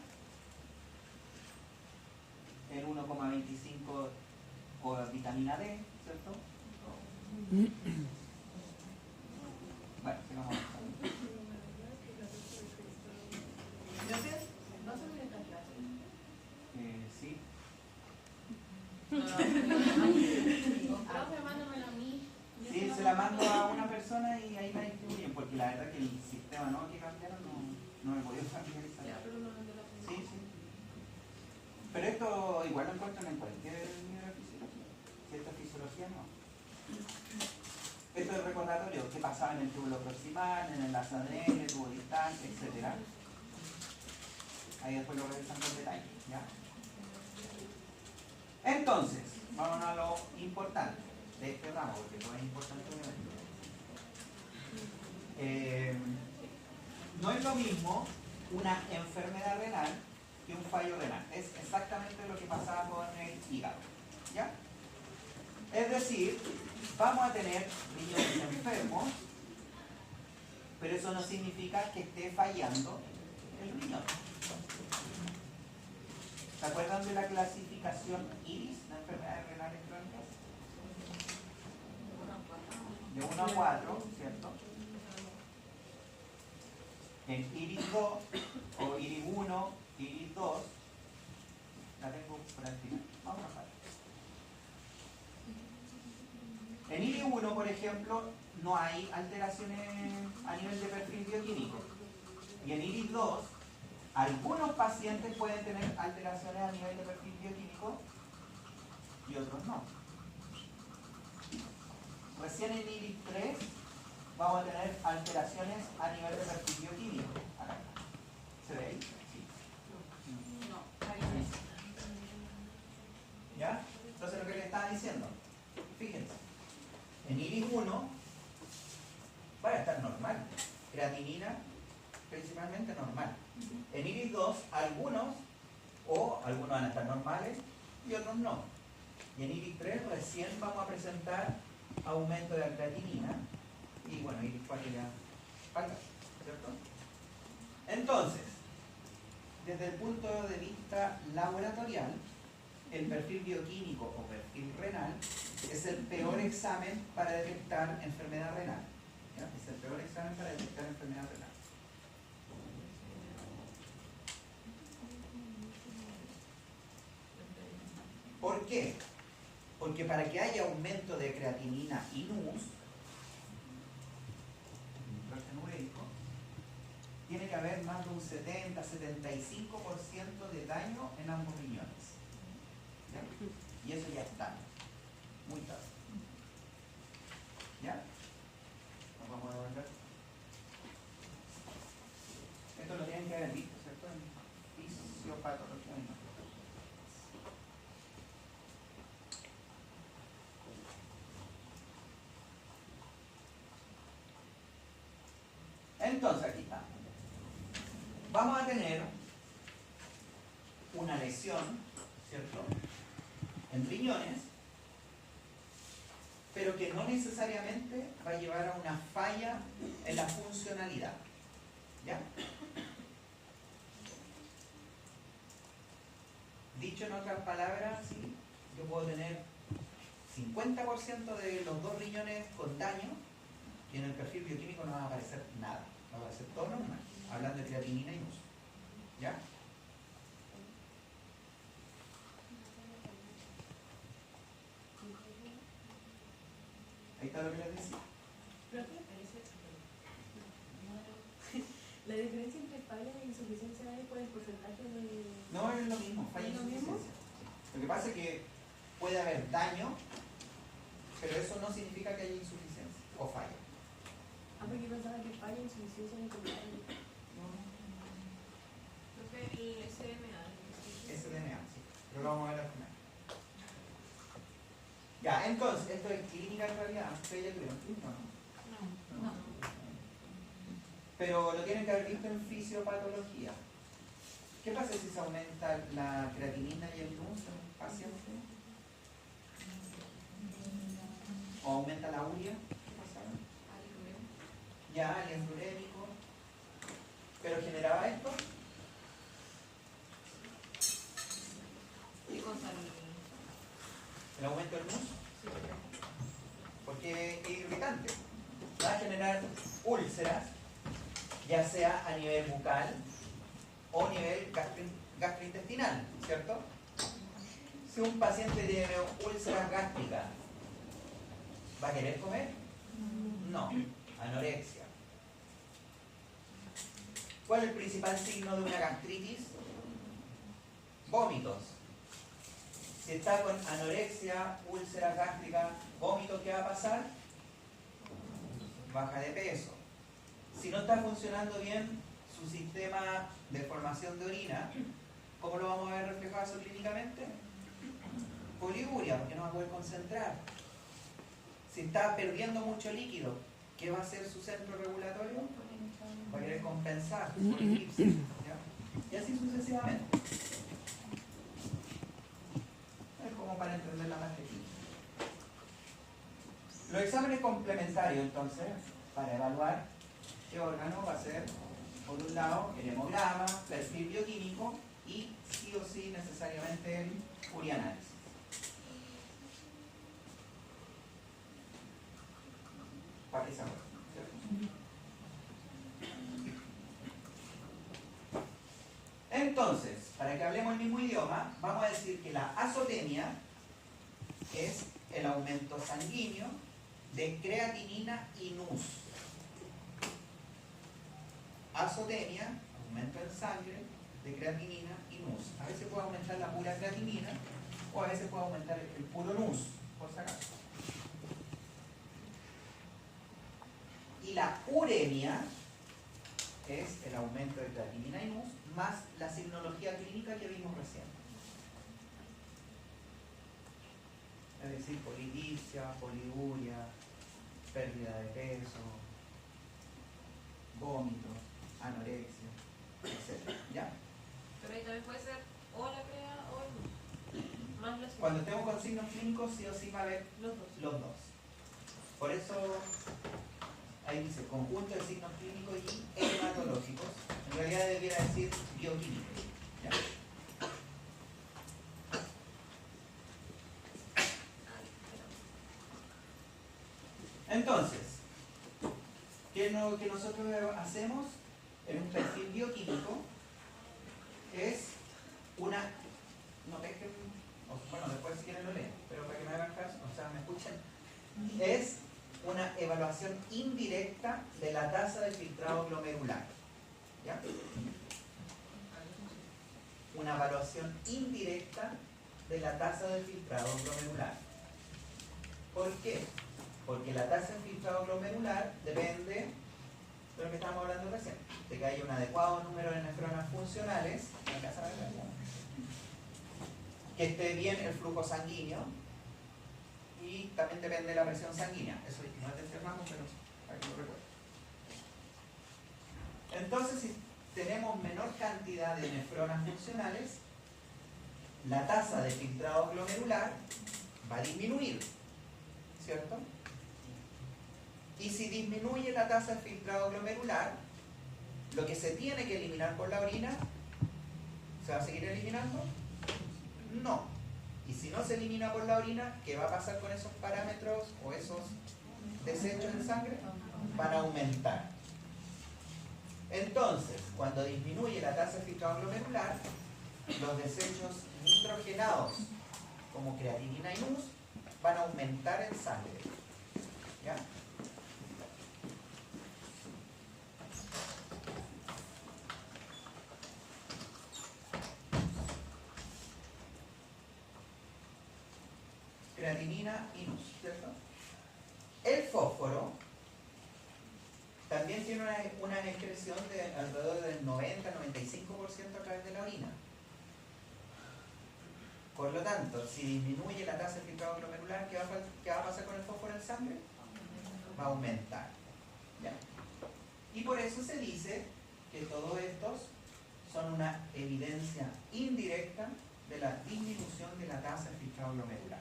S1: el 1,25 o vitamina D, ¿cierto? Bueno, sigamos avanzando.
S3: ¿No se me está clase?
S1: Sí.
S3: Profe, mándamela a mí.
S1: Sí, se la mando a una persona y ahí la distribuyen, porque la verdad que el sistema nuevo que cambiaron no me podía familiarizar.
S3: Ya, pero no de la
S1: Sí, sí. Pero esto igual lo encuentran en cualquier libro de fisiología. Si esto es fisiología, no. Esto es el recordatorio que pasaba en el túbulo proximal, en el ADN, el tubo distal, etc. Ahí después lo revisan con detalle, ¿ya? Entonces, vamos a lo importante de este ramo, porque todo es importante obviamente. No es lo mismo una enfermedad renal que un fallo renal. Es exactamente lo que pasaba con el hígado, ¿ya? Es decir, vamos a tener riñones enfermos, pero eso no significa que esté fallando el riñón. ¿Se acuerdan de la clasificación IRIS de enfermedades renales crónicas? De 1 a 4, ¿cierto? En IRIS 2 o IRIS 1, IRIS 2, la tengo por el final. Vamos a bajar. En IRIS 1, por ejemplo, no hay alteraciones a nivel de perfil bioquímico. Y en IRIS 2, algunos pacientes pueden tener alteraciones a nivel de perfil bioquímico y otros no. Recién en IRIS 3 vamos a tener alteraciones a nivel de perfil bioquímico. Acá está. ¿Se ve ahí? Sí.
S3: No, ahí
S1: ¿Ya? Entonces lo que les estaba diciendo, fíjense, en IRIS 1 va a estar normal, creatinina En IRIS 2, algunos van a estar normales y otros no. Y en IRIS 3 recién vamos a presentar aumento de la creatinina. Y bueno, IRIS 4 ya falta, ¿cierto? Entonces, desde el punto de vista laboratorial, el perfil bioquímico o perfil renal es el peor examen para detectar enfermedad renal. ¿Ya? Es el peor examen para detectar enfermedad renal. ¿Por qué? Porque para que haya aumento de creatinina y NUS, nitrógeno ureico, tiene que haber más de un 70-75% de daño en ambos riñones. ¿Ya? Y eso ya está muy tarde. ¿Ya? Nos vamos a devolver. Esto lo tienen que haber visto, ¿cierto? En fisiopatología. Entonces, aquí está. Vamos a tener una lesión, ¿cierto?, en riñones, pero que no necesariamente va a llevar a una falla en la funcionalidad. ¿Ya? Dicho en otras palabras, ¿sí?, yo puedo tener 50% de los dos riñones con daño y en el perfil bioquímico no va a aparecer nada, va a aparecer todo normal, hablando de creatinina y NUS. ¿Ya? Ahí está lo que les decía.
S3: La diferencia entre falla e insuficiencia es por el porcentaje de...
S1: No es lo mismo, falla e
S3: ¿Es lo mismo?
S1: insuficiencia. Lo que pasa es que puede haber daño, pero eso no significa que haya insuficiencia o falla.
S3: Ah, porque yo pensaba que falla e insuficiencia es contrario.
S2: Creo que el SDMA.
S1: SDMA, sí. Pero lo vamos a ver al final. Ya, entonces, esto es clínica en realidad. ¿Ustedes ya tuvieron clínica o no?
S2: No.
S1: Pero lo tienen que haber visto en fisiopatología. ¿Qué pasa si se aumenta la creatinina y el NUS en un paciente? ¿O aumenta la urea? ¿Qué pasa? Ya, el urémico. ¿Pero generaba esto?
S2: Y con sal.
S1: ¿El aumento del NUS? Porque es irritante. Va a generar úlceras, ya sea a nivel bucal o a nivel gastrointestinal, ¿cierto? Si un paciente tiene úlceras gástricas, ¿va a querer comer? No, anorexia. ¿Cuál es el principal signo de una gastritis? Vómitos. Si está con anorexia, úlcera gástrica, vómito, ¿qué va a pasar? Baja de peso. Si no está funcionando bien su sistema de formación de orina, ¿cómo lo vamos a ver reflejado eso clínicamente? Poliuria, porque no va a poder concentrar. Si está perdiendo mucho líquido, ¿qué va a hacer su centro regulatorio? Va a querer compensar, polipsia, ¿ya? Y así sucesivamente. Es como para entender la parte clínica. Los exámenes complementarios, entonces, para evaluar qué órgano va a ser, por un lado, el hemograma, perfil bioquímico y sí o sí necesariamente el urianálisis. Para que se acuerden, ¿cierto? Entonces, para que hablemos el mismo idioma, vamos a decir que la azotemia es el aumento sanguíneo de creatinina y NUS. Azotemia, aumento en sangre de creatinina y NUS. A veces puede aumentar la pura creatinina o a veces puede aumentar el puro NUS, por si acaso. Y la uremia es el aumento de creatinina y NUS más la signología clínica que vimos recién. Es decir, polidipsia, poliuria, pérdida de peso, vómitos, anorexia, etc. ¿Ya?
S2: también puede ser o la CREA o el MUS. Más la
S1: Cuando estemos con signos clínicos, sí o sí va a haber
S2: los dos.
S1: los dos. Por eso, ahí dice conjunto de signos clínicos y hematológicos. En realidad debiera decir bioquímicos. ¿Ya? Entonces, ¿qué es lo que nosotros hacemos en un perfil bioquímico? Es una, no dejen, bueno, después si quieren lo leen, pero para que me hagan caso, o sea, me escuchen, es una evaluación indirecta de la tasa de filtrado glomerular. ¿Ya? Una evaluación indirecta de la tasa de filtrado glomerular. ¿Por qué? Porque la tasa de filtrado glomerular depende de lo que estábamos hablando recién, de que haya un adecuado número de nefronas funcionales, que esté bien el flujo sanguíneo y también depende de la presión sanguínea. Eso no es de este ramo, pero para que lo recuerden. Entonces, si tenemos menor cantidad de nefronas funcionales, la tasa de filtrado glomerular va a disminuir, ¿cierto? Y si disminuye la tasa de filtrado glomerular, lo que se tiene que eliminar por la orina, ¿se va a seguir eliminando? No. Y si no se elimina por la orina, ¿qué va a pasar con esos parámetros o esos desechos en sangre? Van a aumentar. Entonces, cuando disminuye la tasa de filtrado glomerular, los desechos nitrogenados, como creatinina y NUS, van a aumentar en sangre. ¿Ya? Creatinina y NUS, ¿cierto? El fósforo también tiene una excreción de alrededor del 90-95% a través de la orina. Por lo tanto, si disminuye la tasa de filtrado glomerular, ¿qué va a pasar con el fósforo en sangre? Va a aumentar. ¿Ya? Y por eso se dice que todos estos son una evidencia indirecta de la disminución de la tasa de filtrado glomerular.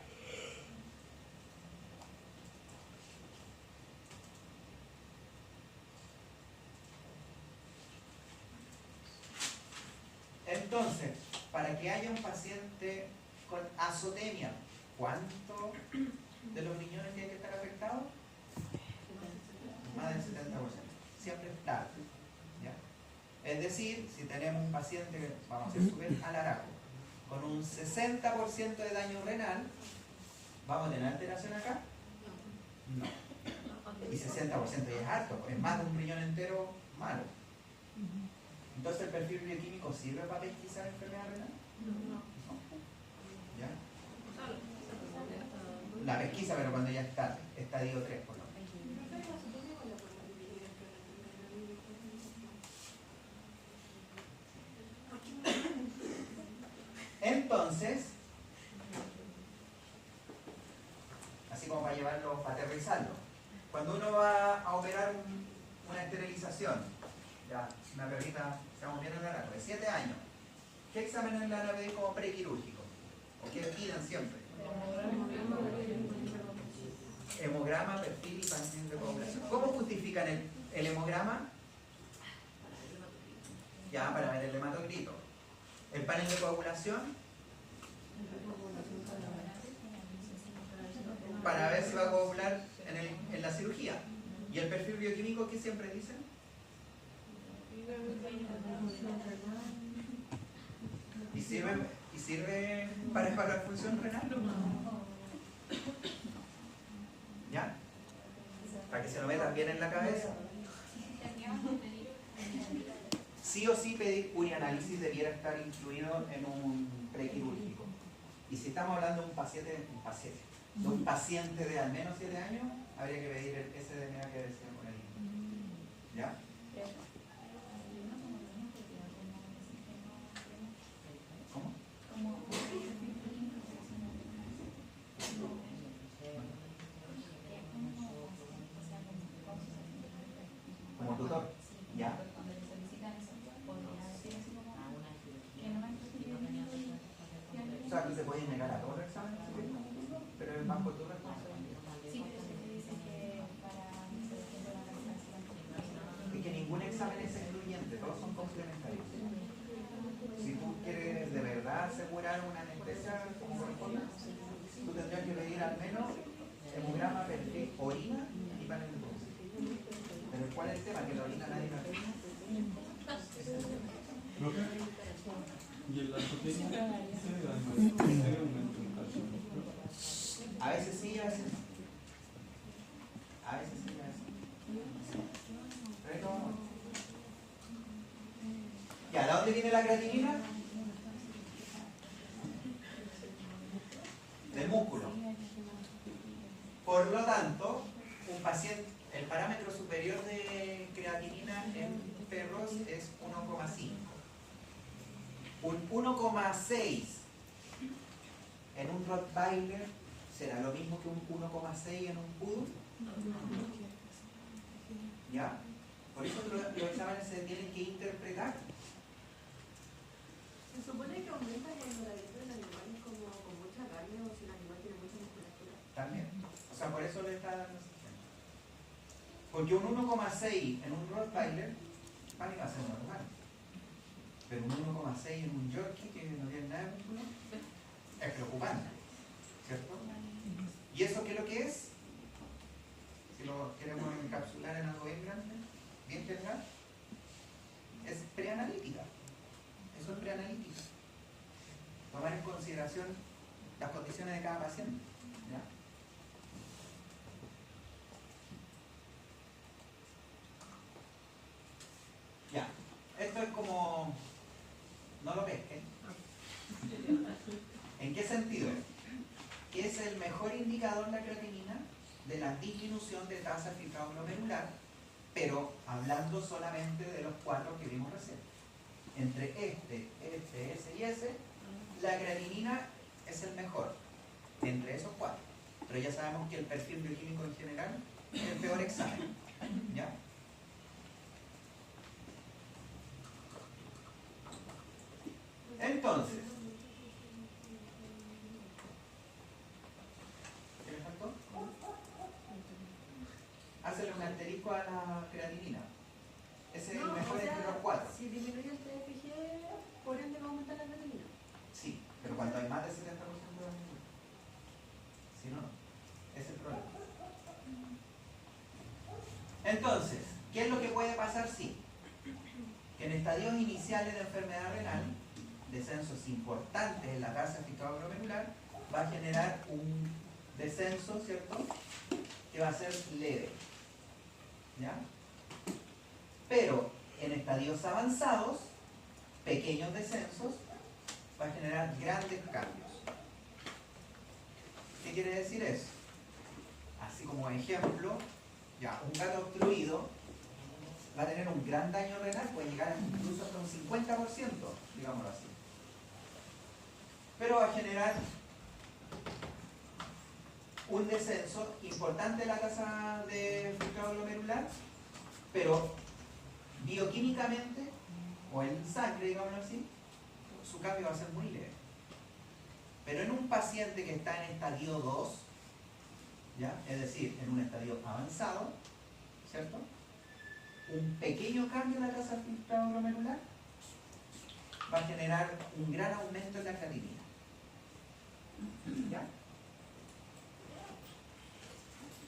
S1: Entonces, para que haya un paciente con azotemia, ¿cuánto de los riñones tiene que estar afectados? Más del 70%. Siempre está. ¿Ya? Es decir, si tenemos un paciente, vamos a ser súper alaraco, con un 60% de daño renal, ¿vamos a tener alteración acá? No. Y 60% ya es harto, es más de un riñón entero malo. Entonces, ¿el perfil bioquímico sirve para pesquisar enfermedad renal?
S2: No.
S1: ¿Ya? La pesquisa, pero cuando ya está, estadio 3 por lo menos. Entonces, así como para llevarlo, para aterrizarlo, cuando uno va a operar una esterilización, ya, una perrita, estamos viendo en la de 7 años, ¿qué exámenes le van a pedir como prequirúrgico? ¿O qué piden siempre? Hemograma, perfil y panel de coagulación. ¿Cómo justifican el hemograma? Ya, para ver el hematocrito. ¿El panel de coagulación? Para ver si va a coagular en la cirugía. ¿Y el perfil bioquímico qué siempre dicen? ¿Y sirve para evaluar función renal? ¿Ya? Para que se lo metan bien en la cabeza. Sí o sí pedir urianálisis debiera estar incluido en un prequirúrgico. Y si estamos hablando de un paciente de al menos 7 años, habría que pedir el SDMA que decía por ahí. ¿Ya? ¿Cómo? Como tutor. ¿Ya? sea, tú te puedes negar a todos los exámenes, pero es bajo tu responsabilidad.
S3: Sí, pero se te dice que para, por ejemplo, la resonancia
S1: Y que ningún examen es excluyente, todos son complementarios. Si tú quieres de verdad asegurar una anestesia como corresponde, tú tendrías que pedir al menos hemograma, perfil, orina y panel de pulso. Pero ¿cuál es el tema? Que la orina nadie la pide. Ese es el tema.
S5: Profe, y en la proteína se da aumento en calcio.
S1: A veces sí, a veces no. A veces sí, a veces no. Pero ahí lo vamos a ver. Ya, ¿de dónde viene la creatinina? Del músculo. Por lo tanto, un paciente, el parámetro superior de creatinina en perros es 1,5. Un 1,6 en un Rottweiler será lo mismo que un 1,6 en un Poodle. ¿Ya? Por eso los exámenes se tienen que interpretar.
S3: Se supone que aumenta cuando la dieta del animal es como con mucha carne o si el animal tiene mucha musculatura.
S1: También. O sea, por eso le está dando ese ejemplo. Porque un 1,6 en un Rottweiler va a ser normal. Pero un 1,6 en un Yorkie que no tiene nada de músculo es preocupante. ¿Cierto? ¿Y eso qué es lo que es? Si lo queremos encapsular en algo bien grande, bien general, es preanalítica. Eso es preanalítica. Tomar en consideración las condiciones de cada paciente. ¿Ya? Ya. Esto es como... No lo pesquen. ¿En qué sentido? Que es el mejor indicador la creatinina de la disminución de tasa de filtrado glomerular, pero hablando solamente de los 4 que vimos recién. Entre este, ese y ese, la creatinina es el mejor entre esos 4. Pero ya sabemos que el perfil bioquímico en general es el peor examen. ¿Ya? Entonces, ¿qué le faltó? Hácele un asterisco a la creatinina. Ese es el mejor entre los 4.
S3: Si disminuye el TFG, por ende va a aumentar la creatinina.
S1: Sí, pero cuando hay más del 70% de animal. Si no, no. Ese es el problema. Entonces, ¿qué es lo que puede pasar? Sí. Que en estadios iniciales de enfermedad renal, descensos importantes en la tasa de filtrado glomerular, va a generar un descenso, ¿cierto? Que va a ser leve. ¿Ya? Pero en estadios avanzados, pequeños descensos, va a generar grandes cambios. ¿Qué quiere decir eso? Así como ejemplo, ya, un gato obstruido va a tener un gran daño renal, puede llegar incluso hasta un 50%, digámoslo así. Pero va a generar un descenso importante en la tasa de filtrado glomerular, pero bioquímicamente, o en sangre, digámoslo así, su cambio va a ser muy leve. Pero en un paciente que está en estadio 2, ¿ya? Es decir, en un estadio avanzado, ¿cierto? Un pequeño cambio en la tasa de filtrado glomerular va a generar un gran aumento en la creatinina. ¿Ya?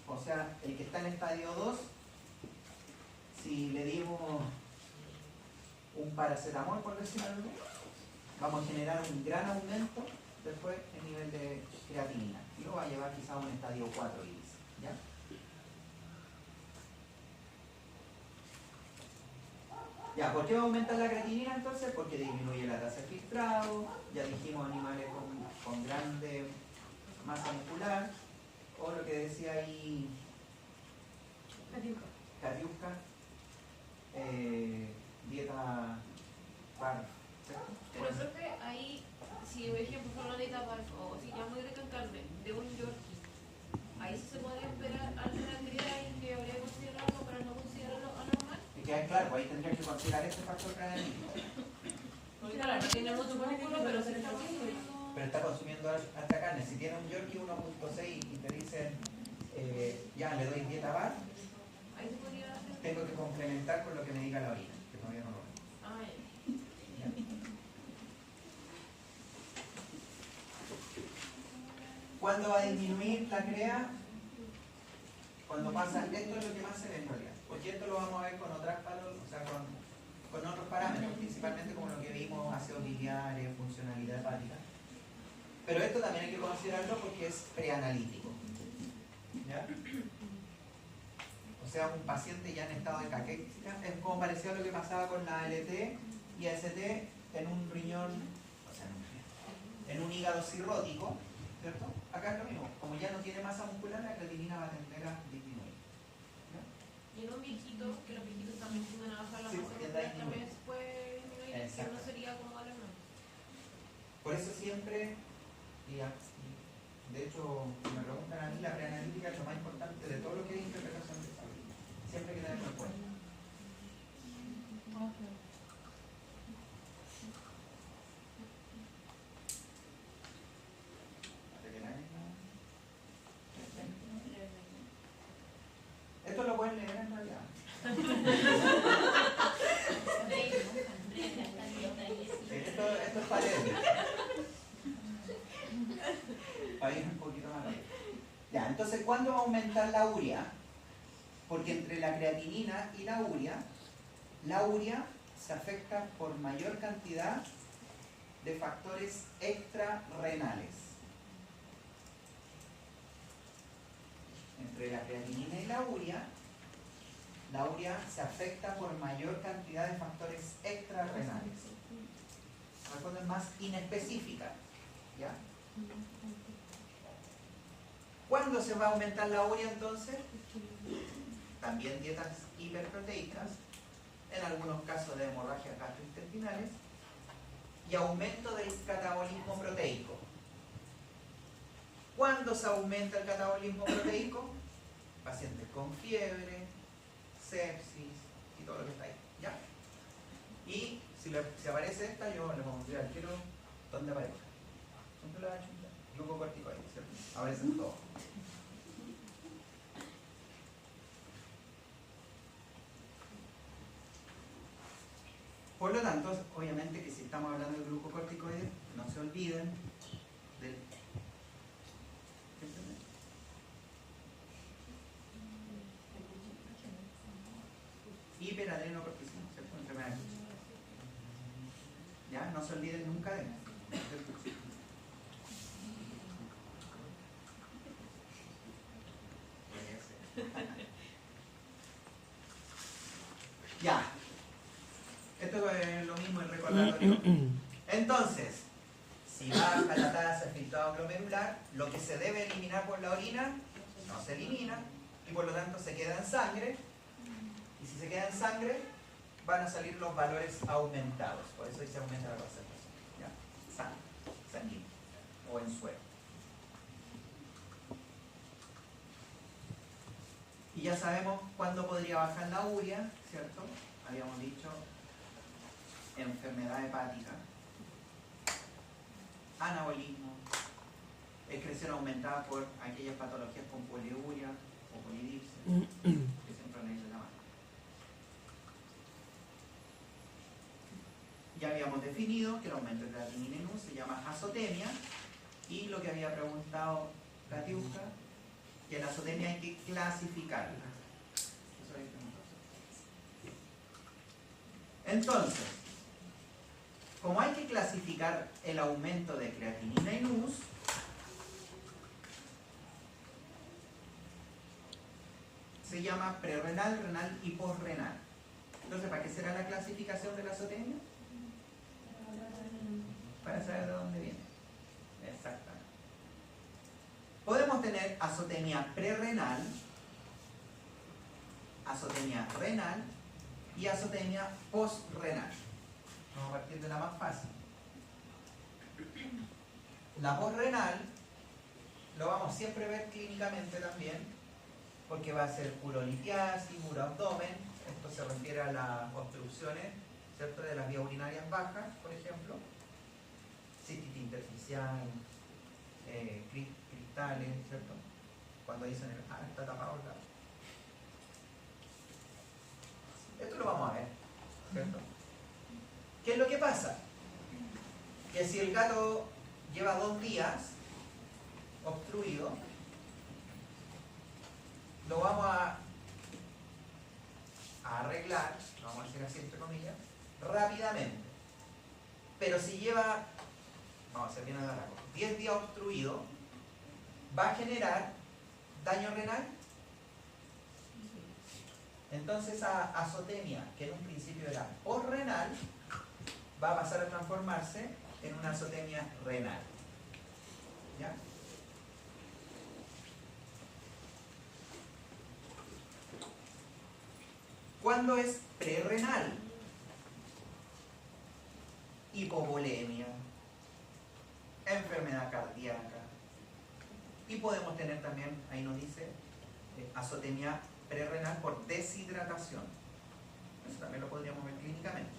S1: O sea, el que está en estadio 2, si le dimos un paracetamol, por decirlo algo, vamos a generar un gran aumento después en nivel de creatinina. Y lo va a llevar quizá a un estadio 4 IBIS. ¿Ya? Ya, ¿por qué va a aumentar la creatinina entonces? Porque disminuye la tasa de filtrado, ya dijimos animales con grande masa muscular, o lo que decía ahí Cariusca, dieta bar, ¿cierto?
S2: Pero profe, ahí, si por ejemplo fue una dieta bar o si ya muy rica en carne de un Yorkie, ahí sí se podría esperar alternativa y que habría que considerarlo para no considerarlo anormal.
S1: Y queda claro, ahí tendrías que considerar este factor preanalítico.
S2: Porque claro, no tiene mucho músculo, pero se está consumiendo.
S1: pero está consumiendo harta carne. Si tiene un Yorkie 1.6 y te dicen, ya le doy dieta bar,
S2: Ahí se podría hacer.
S1: tengo que complementar con lo que me diga la orina, que todavía no lo veo.
S2: Ah, ya.
S1: ¿Cuándo va a disminuir la CREA? Cuando pasa, esto es lo que más se ve en realidad, porque esto lo vamos a ver con otras o sea, con otros parámetros, principalmente como lo que vimos, ácidos biliares, funcionalidad hepática. Pero esto también hay que considerarlo porque es preanalítico. ¿Ya? O sea, un paciente ya en estado de caquexia, es como parecido a lo que pasaba con la LT y AST en un riñón, o sea, en un hígado cirrótico, ¿cierto? Acá es lo mismo, como ya no tiene masa muscular, la creatinina va a tender a disminuir. ¿Ya?
S2: Y en un viejito, que los viejitos también tienden a bajar la
S1: Sí,
S2: masa
S1: porque
S2: muscular,
S1: da
S2: también se puede disminuir, que
S1: Exacto.
S2: no sería como alarmante.
S1: Por eso siempre, y de hecho, si me preguntan a mí, la preanalítica es lo más importante de todo lo que es interpretación de salud. Siempre hay que tenerlo en cuenta. Esto lo pueden leer en realidad. Esto es para leer. Para ir un poquito más rápido. Ya, entonces, ¿cuándo va a aumentar la urea? Porque entre la creatinina y la urea se afecta por mayor cantidad de factores extrarrenales. Entre la creatinina y la urea se afecta por mayor cantidad de factores extrarrenales. Recuerden, es más inespecífica. ¿Ya? ¿Cuándo se va a aumentar la urea entonces? También dietas hiperproteicas, en algunos casos de hemorragias gastrointestinales, y aumento del catabolismo proteico. ¿Cuándo se aumenta el catabolismo proteico? Pacientes con fiebre, sepsis y todo lo que está ahí. ¿Ya? Y si aparece esta, yo le pondría al tiro donde aparezca. Siempre lo he hecho. Glucocorticoides, ¿cierto? Aparecen todos. Por lo tanto, obviamente que si estamos hablando de glucocorticoides, no se olviden del hiperadrenocortisona, ¿cierto? Enfermedad. ¿Ya? No se olviden nunca de eso. Ya. Esto es lo mismo el recordatorio. Entonces, si baja la tasa de filtrado glomerular, lo que se debe eliminar por la orina no se elimina y por lo tanto se queda en sangre. Y si se queda en sangre, van a salir los valores aumentados. Por eso ahí se aumenta la concentración. ¿Ya? Sangre, sanguíneo o en suero. Y ya sabemos cuándo podría bajar la urea, ¿cierto? Habíamos dicho enfermedad hepática, anabolismo, excreción aumentada por aquellas patologías con poliuria o polidipsia, que siempre le dicen la mano. Ya habíamos definido que el aumento de creatinina en U se llama azotemia, y lo que había preguntado Katiuska, que la azotemia hay que clasificarla. Eso hay que entonces, como hay que clasificar el aumento de creatinina en US, se llama prerrenal, renal y posrenal. Entonces, ¿para qué será la clasificación de la azotemia? Para saber de dónde viene. Exactamente. Podemos tener azotemia prerrenal, azotemia renal y azotemia posrenal. Vamos a partir de la más fácil. La posrenal lo vamos siempre a ver clínicamente también, porque va a ser urolitiasis, uroabdomen. Esto se refiere a las obstrucciones, ¿cierto?, de las vías urinarias bajas, por ejemplo. cistitis intersticial, cristales, ¿cierto? Cuando dicen, está tapado el gato. Esto lo vamos a ver, ¿cierto? ¿Qué es lo que pasa? Que si el gato lleva 2 días obstruido, lo vamos a arreglar, vamos a decir así entre comillas, rápidamente. Pero si lleva, vamos a hacer bien a la cosa, 10 días obstruido, va a generar daño renal. Entonces esa azotemia, que en un principio era posrenal, va a pasar a transformarse en una azotemia renal. ¿Ya? ¿Cuándo es prerrenal? Hipovolemia, enfermedad cardíaca, y podemos tener también, ahí nos dice, azotemia prerrenal por deshidratación. Eso también lo podríamos ver clínicamente.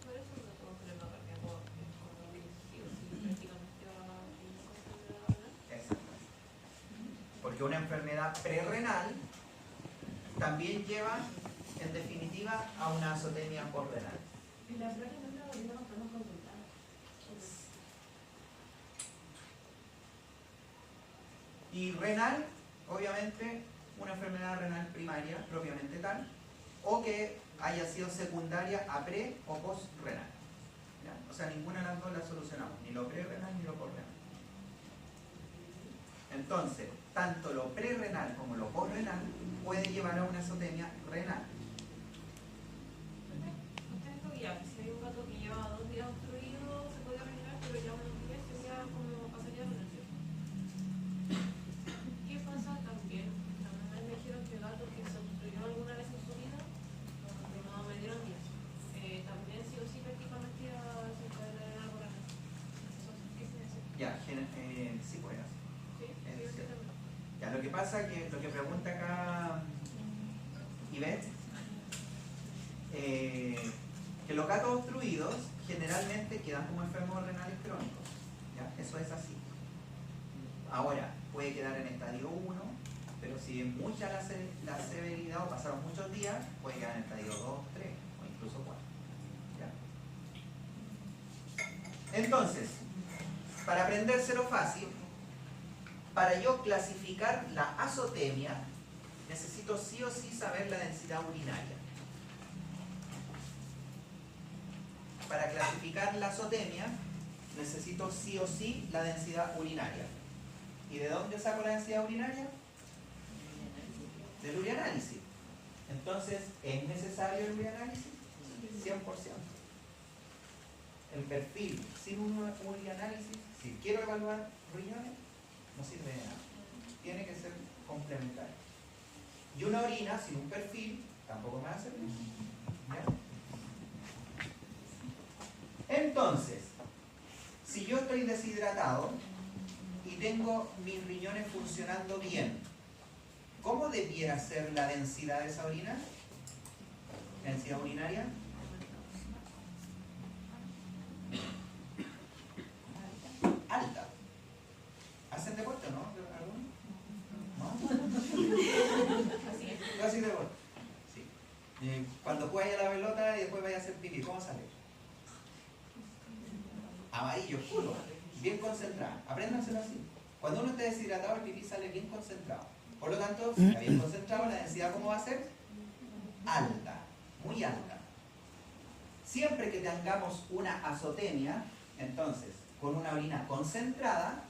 S2: Por eso no tengo problema cardíaco cuando sí o sí prácticamente va a una
S1: Exacto. Porque una enfermedad prerrenal también lleva, en definitiva, a una azotemia posrenal.
S3: Y la verdad que no ahorita nos podemos consultar.
S1: Y renal, obviamente, una enfermedad renal primaria, propiamente tal, o que haya sido secundaria a pre o post-renal. ¿Ya? O sea, ninguna de las dos la solucionamos, ni lo pre-renal ni lo post-renal. Entonces, tanto lo pre-renal como lo post-renal puede llevar a una azotemia renal.
S2: Entiendo que ya, si hay un gato que lleva 2 días obstruido, se puede arreglar, pero ya unos días sería como pasaría la noche. ¿Qué pasa también? También me dijeron que gatos que se obstruyeron alguna vez en su vida, no me dieron 10. También sí o sí prácticamente ya se puede tener algo renal. ¿Qué se hace?
S1: Ya, sí puede hacer.
S2: ¿Sí? Sí o sí también.
S1: Ya, lo que pasa que lo que pregunta acá Ivette, que los gatos obstruidos generalmente quedan como enfermos renales crónicos. ¿Ya? Eso es así. Ahora, puede quedar en estadio 1, pero si es mucha la severidad o pasaron muchos días, puede quedar en estadio 2, 3 o incluso 4. ¿Ya? Entonces, para aprendérselo fácil, para yo clasificar la azotemia, necesito sí o sí saber la densidad urinaria. Para clasificar la azotemia, necesito sí o sí la densidad urinaria. ¿Y de dónde saco la densidad urinaria? Del urianálisis. Entonces, ¿es necesario el urianálisis? 100%. El perfil sin un urianálisis, si quiero evaluar riñones, no sirve de nada. Tiene que ser complementario. Y una orina sin un perfil tampoco me va a servir. ¿Ya? Entonces, si yo estoy deshidratado y tengo mis riñones funcionando bien, ¿cómo debiera ser la densidad de esa orina? ¿Densidad urinaria? Alta. ¿Hacen deporte o no? ¿Alguno? ¿No?
S2: Así es.
S1: Yo así deporte. Sí. Cuando juegas a la pelota y después vayas a hacer pipí, ¿cómo sale? Amarillo, oscuro, bien concentrado. Apréndanselo así. Cuando uno esté deshidratado, el pipí sale bien concentrado. Por lo tanto, si está bien concentrado, la densidad, ¿cómo va a ser? Alta, muy alta. Siempre que tengamos una azotemia, entonces, con una orina concentrada,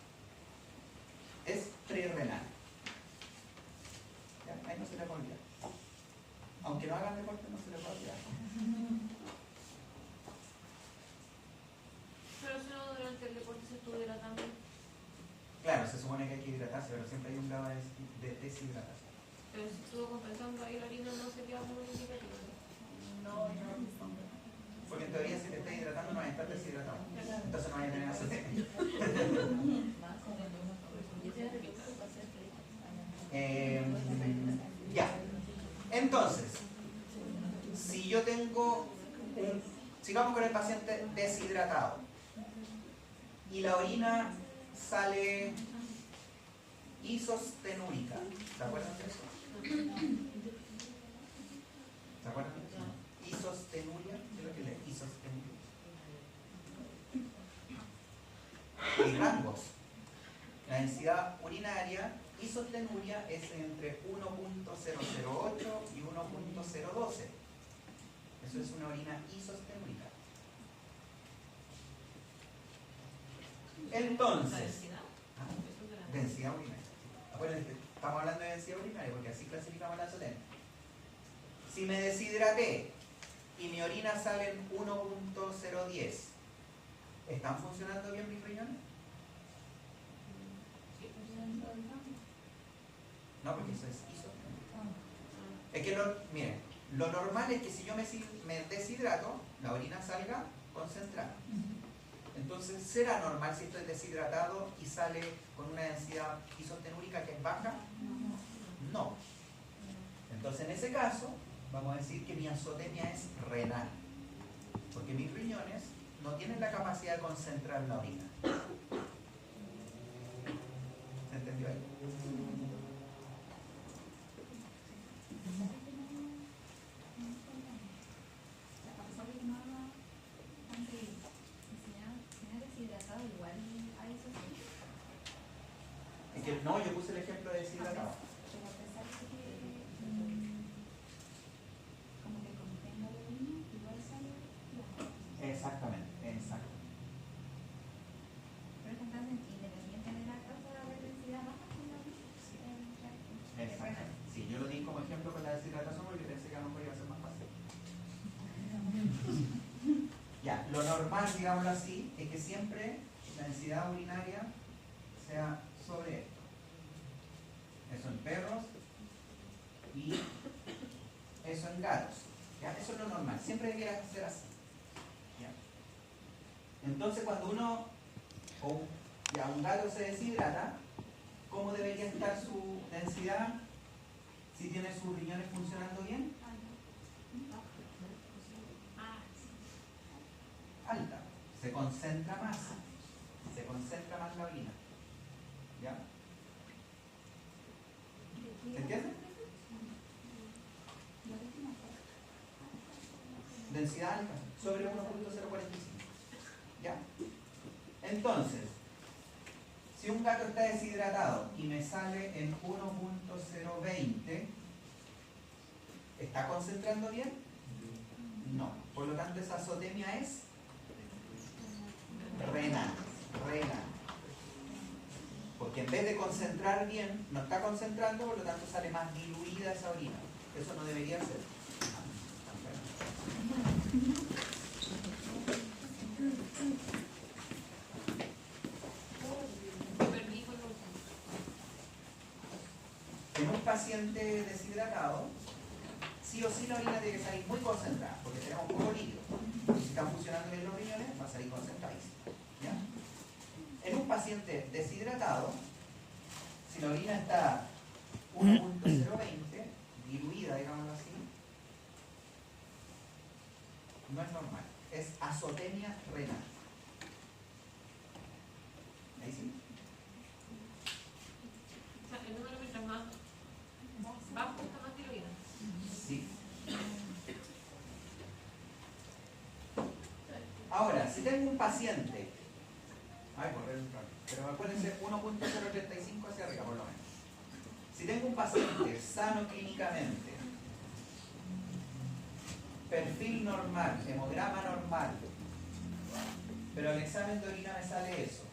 S1: es prerrenal. ¿Ya? Ahí no se le puede olvidar. Aunque no hagan deporte, no se le puede olvidar.
S2: Pero si no, durante el deporte se estuviera también.
S1: Claro, se supone que hay que hidratarse, pero siempre hay un grado de deshidratación.
S2: Pero si estuvo compensando ahí la orina, no sería muy significativo.
S3: No, no.
S1: Porque en teoría si te estás hidratando no vas a estar deshidratado. Entonces no vas a tener azotemia. Ya. Entonces, si yo tengo sigamos con el paciente deshidratado. Y la orina sale isostenúrica. ¿Se acuerdan de eso? ¿Se acuerdan de eso? Isostenuria. ¿Qué es lo que lee? Isostenuria. Hay rangos. La densidad urinaria isostenuria es entre 1.008 y 1.012. Eso es una orina isostenúrica. Entonces, densidad urinaria. Acuérdense, estamos hablando de densidad urinaria porque así clasificamos la azotemia. Si me deshidraté y mi orina sale en 1.010, ¿están funcionando bien mis riñones? No, porque eso es isotenúrico. Es que, miren, lo normal es que si yo me deshidrato, la orina salga concentrada. Entonces, ¿será normal si estoy deshidratado y sale con una densidad isostenúrica que es baja? No. Entonces, en ese caso, vamos a decir que mi azotemia es renal. Porque mis riñones no tienen la capacidad de concentrar la orina. ¿Se entendió ahí? Es que no, yo puse el ejemplo de deshidratado. Exactamente, exacto. Exacto. Sí, yo lo di como ejemplo con la deshidratación porque pensé que a lo mejor iba a ser más fácil. Ya, lo normal, digámoslo así, es que siempre la densidad urinaria sea sobre esto. Eso en perros y eso en gatos. ¿Ya? Eso es lo normal, siempre debiera ser así. ¿Ya? Entonces cuando uno o un gato se deshidrata, ¿cómo debería estar su densidad si tiene sus riñones funcionando bien? Alta. Se concentra más la orina. ¿Ya? ¿Se entiende? Densidad alta, sobre 1.045. ¿Ya? Entonces, si un gato está deshidratado y me sale en 1.020, ¿está concentrando bien? No. Por lo tanto, esa azotemia es renal. Porque en vez de concentrar bien, no está concentrando, por lo tanto sale más diluida esa orina. Eso no debería ser. En un paciente deshidratado, sí o sí la orina tiene que salir muy concentrada, porque tenemos poco líquido. Y si están funcionando bien los riñones, va a salir concentradísimo. ¿Ya? En un paciente deshidratado, si la orina está 1.020, diluida, digámoslo así, no es normal, es azotemia renal. ¿Ahí sí?
S2: O sea, el número mientras más bajo está más diluida.
S1: Sí. Ahora, si tengo un paciente, pero acuérdense 1.035 hacia arriba por lo menos. Si tengo un paciente sano clínicamente, perfil normal, hemograma normal, pero al examen de orina me sale eso,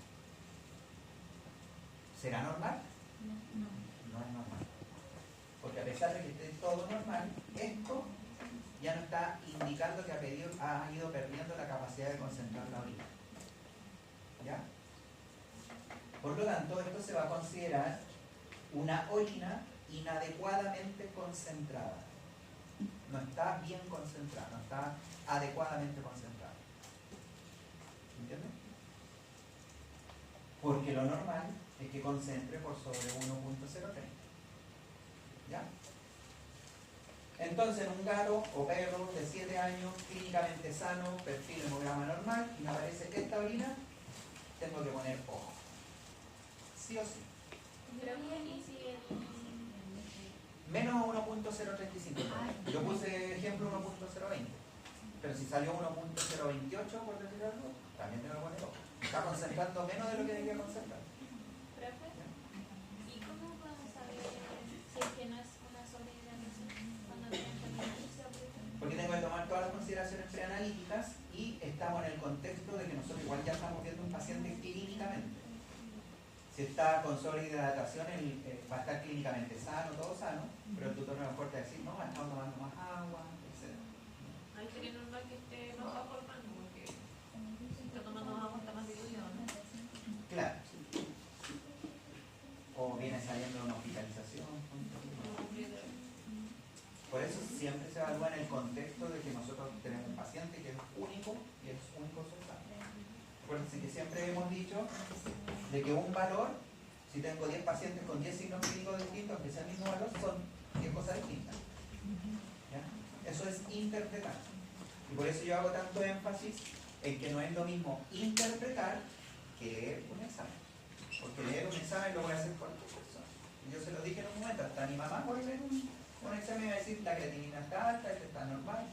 S1: ¿será normal? No es normal. Porque a pesar de que esté todo normal, esto ya no está indicando que ha ido perdiendo la capacidad de concentrar la orina. ¿Ya? Por lo tanto, esto se va a considerar una orina inadecuadamente concentrada. No está bien concentrada, no está adecuadamente concentrada. ¿Entiendes? Porque lo normal es que concentre por sobre 1.030. ¿Ya? Entonces, en un gato o perro de 7 años, clínicamente sano, perfil hemograma normal, y me aparece esta orina, tengo que poner ojo. Sí o sí.
S3: Pero bien, y si
S1: Menos 1.035. Yo puse ejemplo 1.020. Pero si salió 1.028, por decir algo, también tengo que poner ojo. Está concentrando menos de lo que debería concentrar.
S6: Profe, ¿y cómo podemos saber si es que no es una sobrehidratación cuando tienen terminancia?
S1: Porque tengo que tomar todas las consideraciones preanalíticas y estamos en el contexto de que nosotros igual ya estamos viendo un paciente clínicamente. Si está con sobrehidratación, va a estar clínicamente sano, todo sano, pero el tutor a lo mejor te va a decir, no, ha estado tomando más agua, etc.
S2: Ahí sería normal que esté más bajo el rango, porque si está tomando más agua está más diluido, ¿no?
S1: Claro. O viene saliendo de una hospitalización. Por eso siempre se evalúa en el contexto de que nosotros tenemos un paciente que es único y es único soltado. Acuérdense que siempre hemos dicho de que un valor, si tengo 10 pacientes con 10 signos clínicos distintos, aunque sea el mismo valor, son 10 cosas distintas. ¿Ya? Eso es interpretar. Y por eso yo hago tanto énfasis en que no es lo mismo interpretar que leer un examen. Porque leer un examen lo voy a hacer cualquier persona. Yo se lo dije en un momento, hasta mi mamá puede leer un examen y va a decir la creatinina está alta, esta está normal.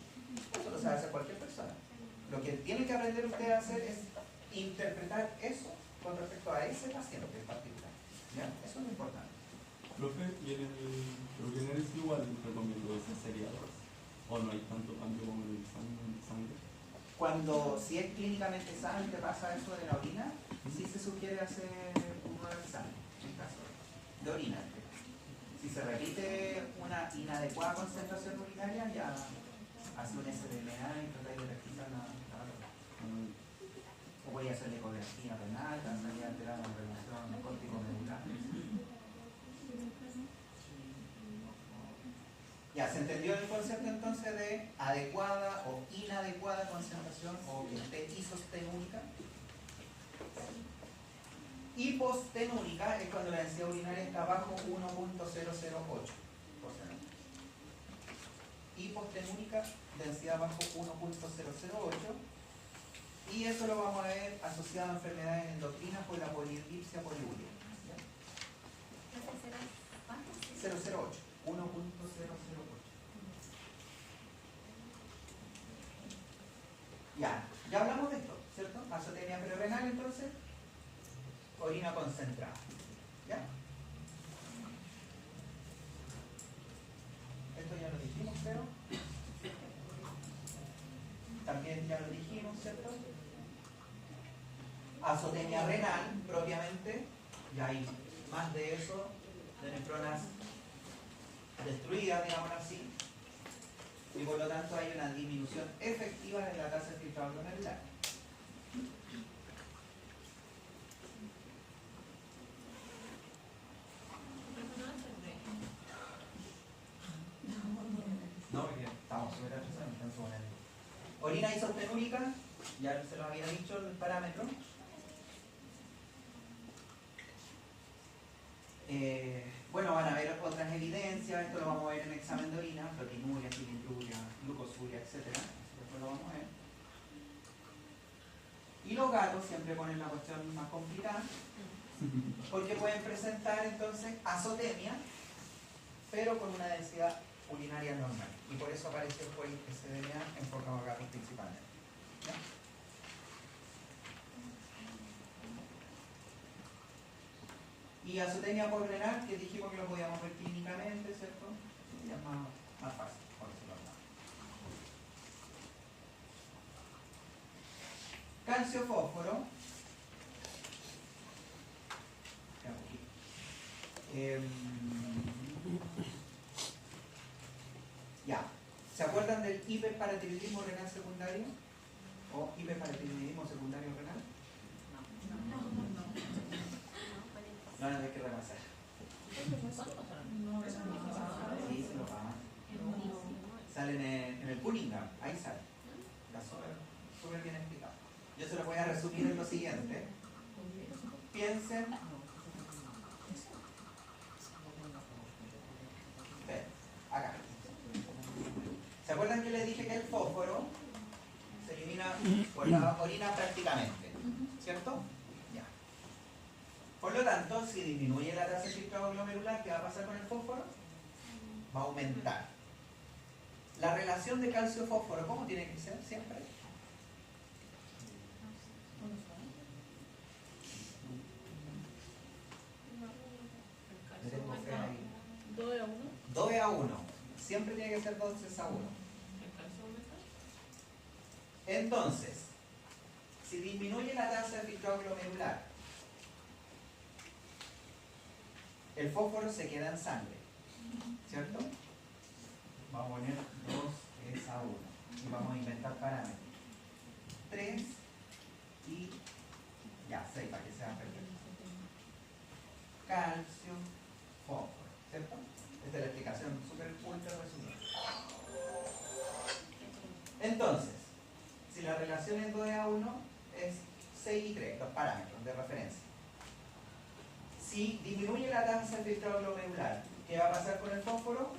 S1: Eso lo sabe hacer cualquier persona. Lo que tiene que aprender usted a hacer es interpretar eso con respecto a ese paciente en particular. ¿Ya? Eso es lo importante.
S5: Profe, ¿y en el general es igual recomiendo esas seriadas? ¿O no hay tanto cambio como en el examen de sangre?
S1: Cuando, si es clínicamente sano y te pasa eso de la orina, sí se sugiere hacer un nuevo examen, en caso de orina. Si se repite una inadecuada concentración urinaria, ya hace un SDMA y tratáis de revisar la valora. O voy a hacer ecografía renal, también alterar la relación córtico-medular. Ya, ¿se entendió el concepto entonces de adecuada o inadecuada concentración o que esté isostenúrica? Hipostenúrica es cuando la densidad urinaria está bajo 1.008%. Hipostenúrica, densidad bajo 1.008. Y eso lo vamos a ver asociado a enfermedades endocrinas por la polidipsia poliúria. 008, 1.008. Ya hablamos de esto, ¿cierto? Azotemia prerrenal, entonces, orina concentrada. ¿Ya? Esto ya lo dijimos, pero también ya lo dijimos, ¿cierto? Azotemia renal, propiamente, ya hay más de eso, de nefronas destruidas, digamos así, y por lo tanto hay una disminución efectiva de la tasa de filtrado glomerular. No, porque estamos súper atrasados, entonces bueno. Orina isostenúrica, ya se lo había dicho el parámetro. Bueno, van a ver otras evidencias, esto lo vamos a ver en examen de orina, proteinuria, filintruria, glucosuria, etc. Después lo vamos a ver. Y los gatos siempre ponen la cuestión más complicada, porque pueden presentar entonces azotemia, pero con una densidad urinaria normal. Y por eso aparece hoy SDMA enfocado a gatos principalmente. ¿Ya? Y azotemia posrenal, que dijimos que lo podíamos ver clínicamente, ¿cierto? Ya es más fácil, por decirlo así. Calcio fósforo. Ya. ¿Se acuerdan del hiperparatiroidismo renal secundario? ¿O hiperparatiroidismo secundario renal? No, hay que repasar. Sí, se lo pagan. Salen en el Cunningham, ahí sale. Está súper bien explicado. Yo se lo voy a resumir en lo siguiente. Piensen. Ven, acá. acuerdan que les dije que el fósforo se elimina por la orina prácticamente? ¿Cierto? Ya. Por lo tanto, si disminuye la tasa de filtrado glomerular, ¿qué va a pasar con el fósforo? Va a aumentar. La relación de calcio-fósforo, ¿cómo tiene que ser siempre?
S2: El calcio aumenta 2 a 1.
S1: 2 a 1. Siempre tiene que ser 2 a 1.
S2: El calcio aumenta.
S1: Entonces, si disminuye la tasa de filtrado glomerular, el fósforo se queda en sangre, ¿cierto? Vamos a poner 2 a 1 y vamos a inventar parámetros. 3 y ya, 6 para que sea perfecto. Calcio, fósforo, ¿cierto? Esta es la explicación súper ultra resumida. Entonces, si la relación es 2 a 1, es 6 y 3, los parámetros de referencia. Si disminuye la tasa de filtrado glomerular, ¿qué va a pasar con el fósforo?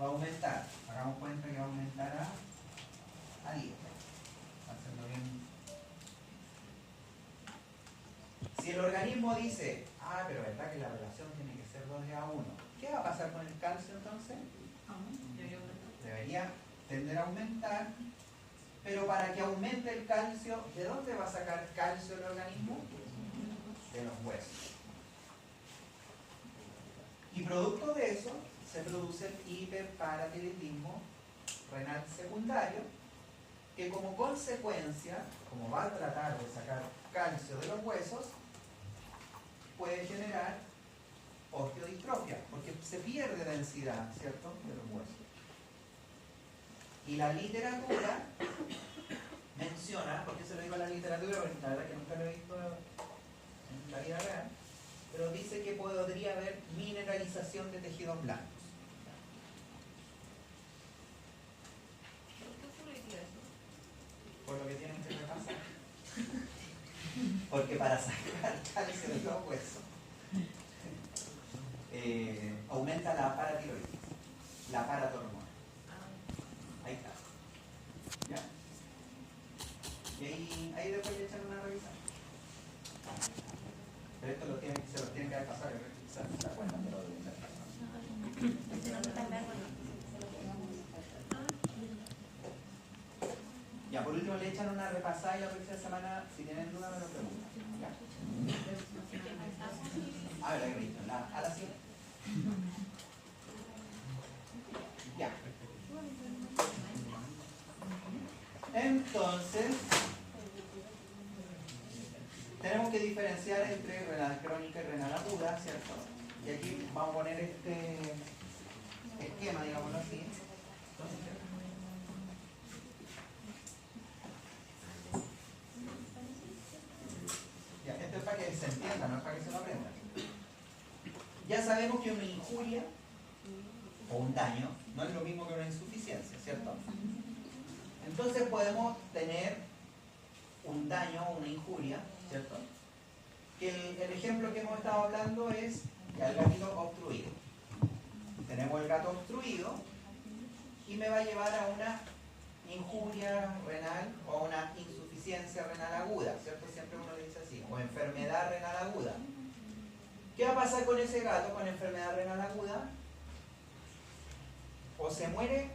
S1: Va a aumentar. Hagamos cuenta que va a aumentar a 10. Hacerlo bien. Si el organismo dice, pero verdad que la relación tiene que ser 2 a 1, ¿qué va a pasar con el calcio entonces? Debería tender a aumentar, pero para que aumente el calcio, ¿de dónde va a sacar calcio el organismo? De los huesos. Y producto de eso se produce el hiperparatiroidismo renal secundario, que como consecuencia, como va a tratar de sacar calcio de los huesos, puede generar osteodistrofia, porque se pierde densidad, ¿cierto?, de los huesos. Y la literatura menciona, porque se lo digo a la literatura, porque la verdad que nunca lo he visto en la vida real, pero dice que podría haber mineralización de tejidos blancos.
S2: ¿Por qué ocurriría eso?
S1: Por lo que tienen que repasar. Porque para sacar calcio de los huesos aumenta la paratiroides, la paratormona. Ahí está. ¿Ya? Y ahí después le echan una revisada. Pero esto se lo tienen que haber pasado y se acuerdan de lo de la Ya, por último le echan una repasada y la próxima semana, si tienen duda, me lo preguntan. ¿Ya? A ver, la que me dicen, a la siguiente. Ya. Entonces, tenemos que diferenciar entre renal crónica y renal aguda, ¿cierto? Y aquí vamos a poner este esquema, digámoslo así. Ya, esto es para que se entienda, no es para que se lo aprendan. Ya sabemos que una injuria o un daño no es lo mismo que una insuficiencia, ¿cierto? Entonces podemos tener un daño o una injuria, ¿cierto? Que el ejemplo que hemos estado hablando es el gatito obstruido. Tenemos el gato obstruido y me va a llevar a una injuria renal o a una insuficiencia renal aguda, ¿cierto? Siempre uno le dice así, o enfermedad renal aguda. ¿Qué va a pasar con ese gato con enfermedad renal aguda? O se muere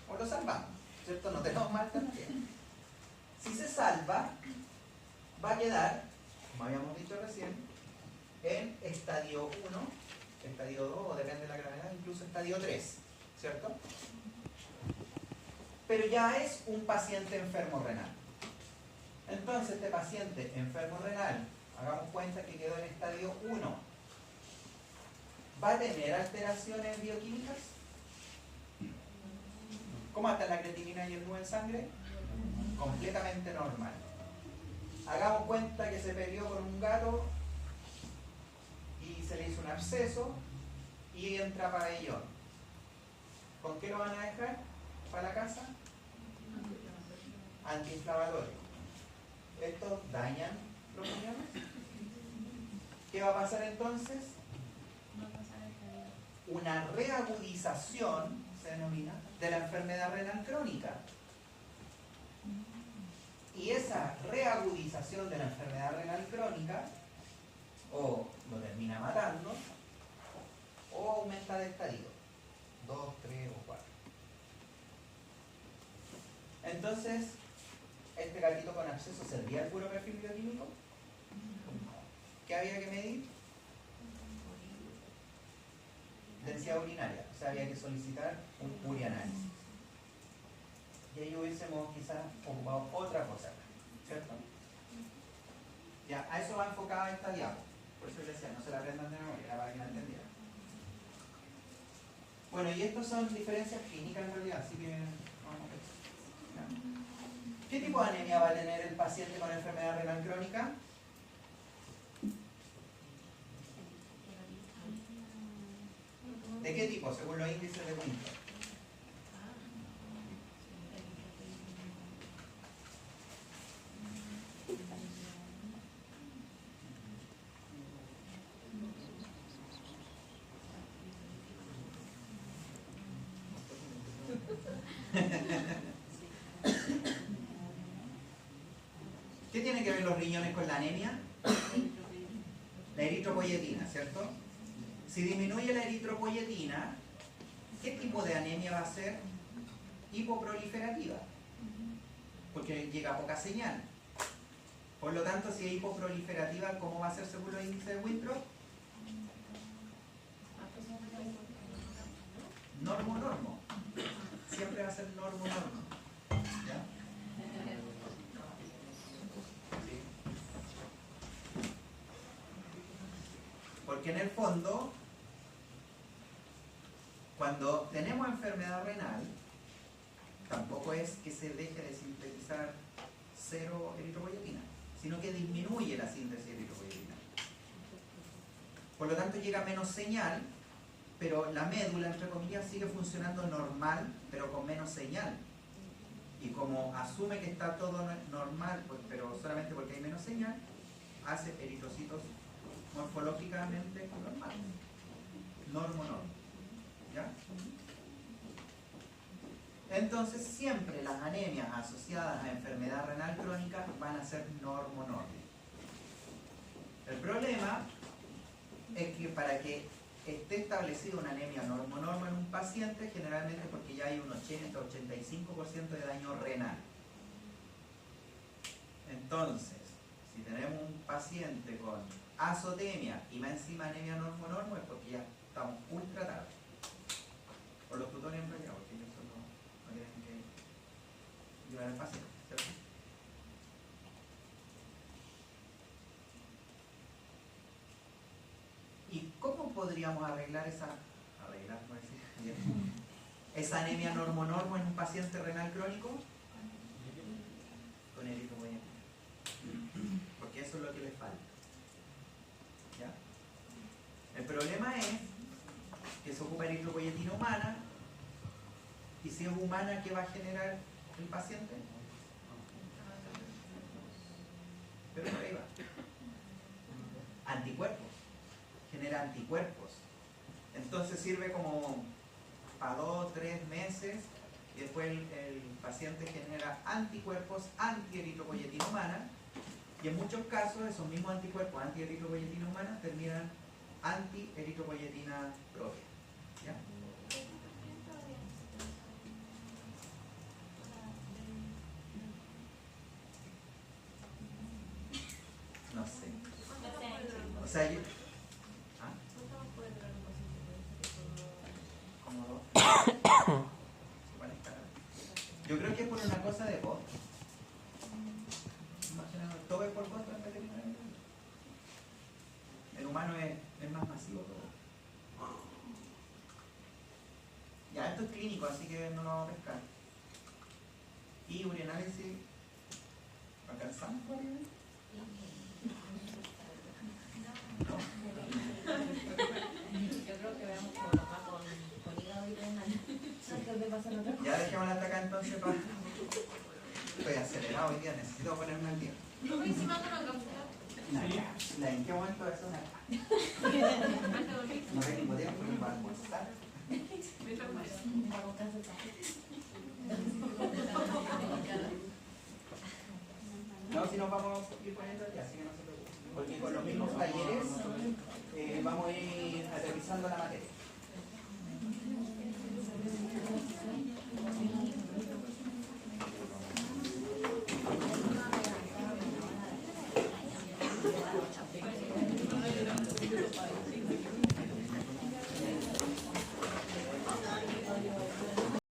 S1: o lo salvamos, ¿cierto? No tenemos más alternativa. Si se salva, va a quedar, como habíamos dicho recién, en estadio 1, estadio 2, o depende de la gravedad, incluso estadio 3, ¿cierto? Pero ya es un paciente enfermo renal. Entonces, este paciente enfermo renal, hagamos cuenta que quedó en estadio 1, ¿va a tener alteraciones bioquímicas? ¿Cómo está la creatinina y el NU en sangre? Completamente normal. Hagamos cuenta que se peleó con un gato y se le hizo un absceso y entra pabellón. ¿Con qué lo van a dejar para la casa? Antiinflamatorio. Estos dañan los riñones. ¿Qué va a pasar entonces? Una reagudización, se denomina, de la enfermedad renal crónica. Y esa reagudización de la enfermedad renal crónica o lo termina matando o aumenta de estadio, 2, 3 o 4. Entonces, ¿este gatito con absceso servía el puro perfil bioquímico? ¿Qué había que medir? Densidad urinaria, o sea, había que solicitar un urianálisis. Y ahí hubiésemos quizás ocupado otra cosa, ¿cierto? Ya, a eso va enfocada esta diapo. Por eso les decía, no se la aprendan de memoria, era para que la entendieran. Bueno, y estos son diferencias clínicas en realidad, así que vamos a ver. Ya. ¿Qué tipo de anemia va a tener el paciente con enfermedad renal crónica? ¿De qué tipo? Según los índices de Winthrop. ¿Qué tiene que ver los riñones con la anemia? La eritropoyetina, ¿cierto? Si disminuye la eritropoyetina, ¿qué tipo de anemia va a ser? Hipoproliferativa, porque llega poca señal. Por lo tanto, si es hipoproliferativa, ¿cómo va a ser según los índices de Winthrop? Normo. Siempre va a ser normo. ¿Ya? Porque en el fondo, cuando tenemos enfermedad renal, tampoco es que se deje de sintetizar cero eritropoyetina, sino que disminuye la síntesis de eritropoyetina. Por lo tanto, llega menos señal, pero la médula, entre comillas, sigue funcionando normal, pero con menos señal. Y como asume que está todo normal, pues, pero solamente porque hay menos señal, hace eritrocitos morfológicamente normales. Normo. ¿Ya? Entonces, siempre las anemias asociadas a enfermedad renal crónica van a ser normo. El problema es que para que esté establecida una anemia normo en un paciente, generalmente porque ya hay un 80-85% de daño renal. Entonces, si tenemos un paciente con azotemia y más encima anemia normo es porque ya estamos ultra tarde. Por los tutones en realidad, porque ellos solo no tienen que llevar al paciente, ¿cierto? ¿Y cómo podríamos arreglar esa anemia normo en un paciente renal crónico? Con eritropoyetina. Porque eso es lo que les falta. ¿Ya? El problema es que se ocupa eritropoyetina humana, y si es humana, ¿qué va a generar el paciente? Pero por ahí va. Anticuerpos. Genera anticuerpos. Entonces sirve como para 2-3 meses, y después el paciente genera anticuerpos anti-eritropoyetina humana, y en muchos casos esos mismos anticuerpos anti-eritropoyetina humana terminan anti-eritropoyetina propia. ¿Ya? No sé. O sea, yo... ¿Ah? Como dos. Yo creo que es por una cosa de voz. Todo es por voz en veterinaria. El humano es más masivo todo. Ya, esto es clínico, así que no lo vamos a pescar. Y urianálisis, ¿alcanzamos por ahí? No.
S3: Yo creo que veamos por acá con hígado y renal. Antes de pasar a otra cosa.
S1: Ya dejémosla hasta acá entonces para... Estoy acelerado hoy día, necesito ponerme al día.
S2: ¿No me hicimos una cápsula?
S1: ¿En qué momento eso una...
S2: Antes de dormir.
S1: No tengo tiempo para almorzar.
S2: Me trajo eso.
S3: alcanza el café.
S1: No, si nos vamos a ir poniendo ya, así que no se preocupen. Porque con los mismos talleres vamos a ir aterrizando la materia.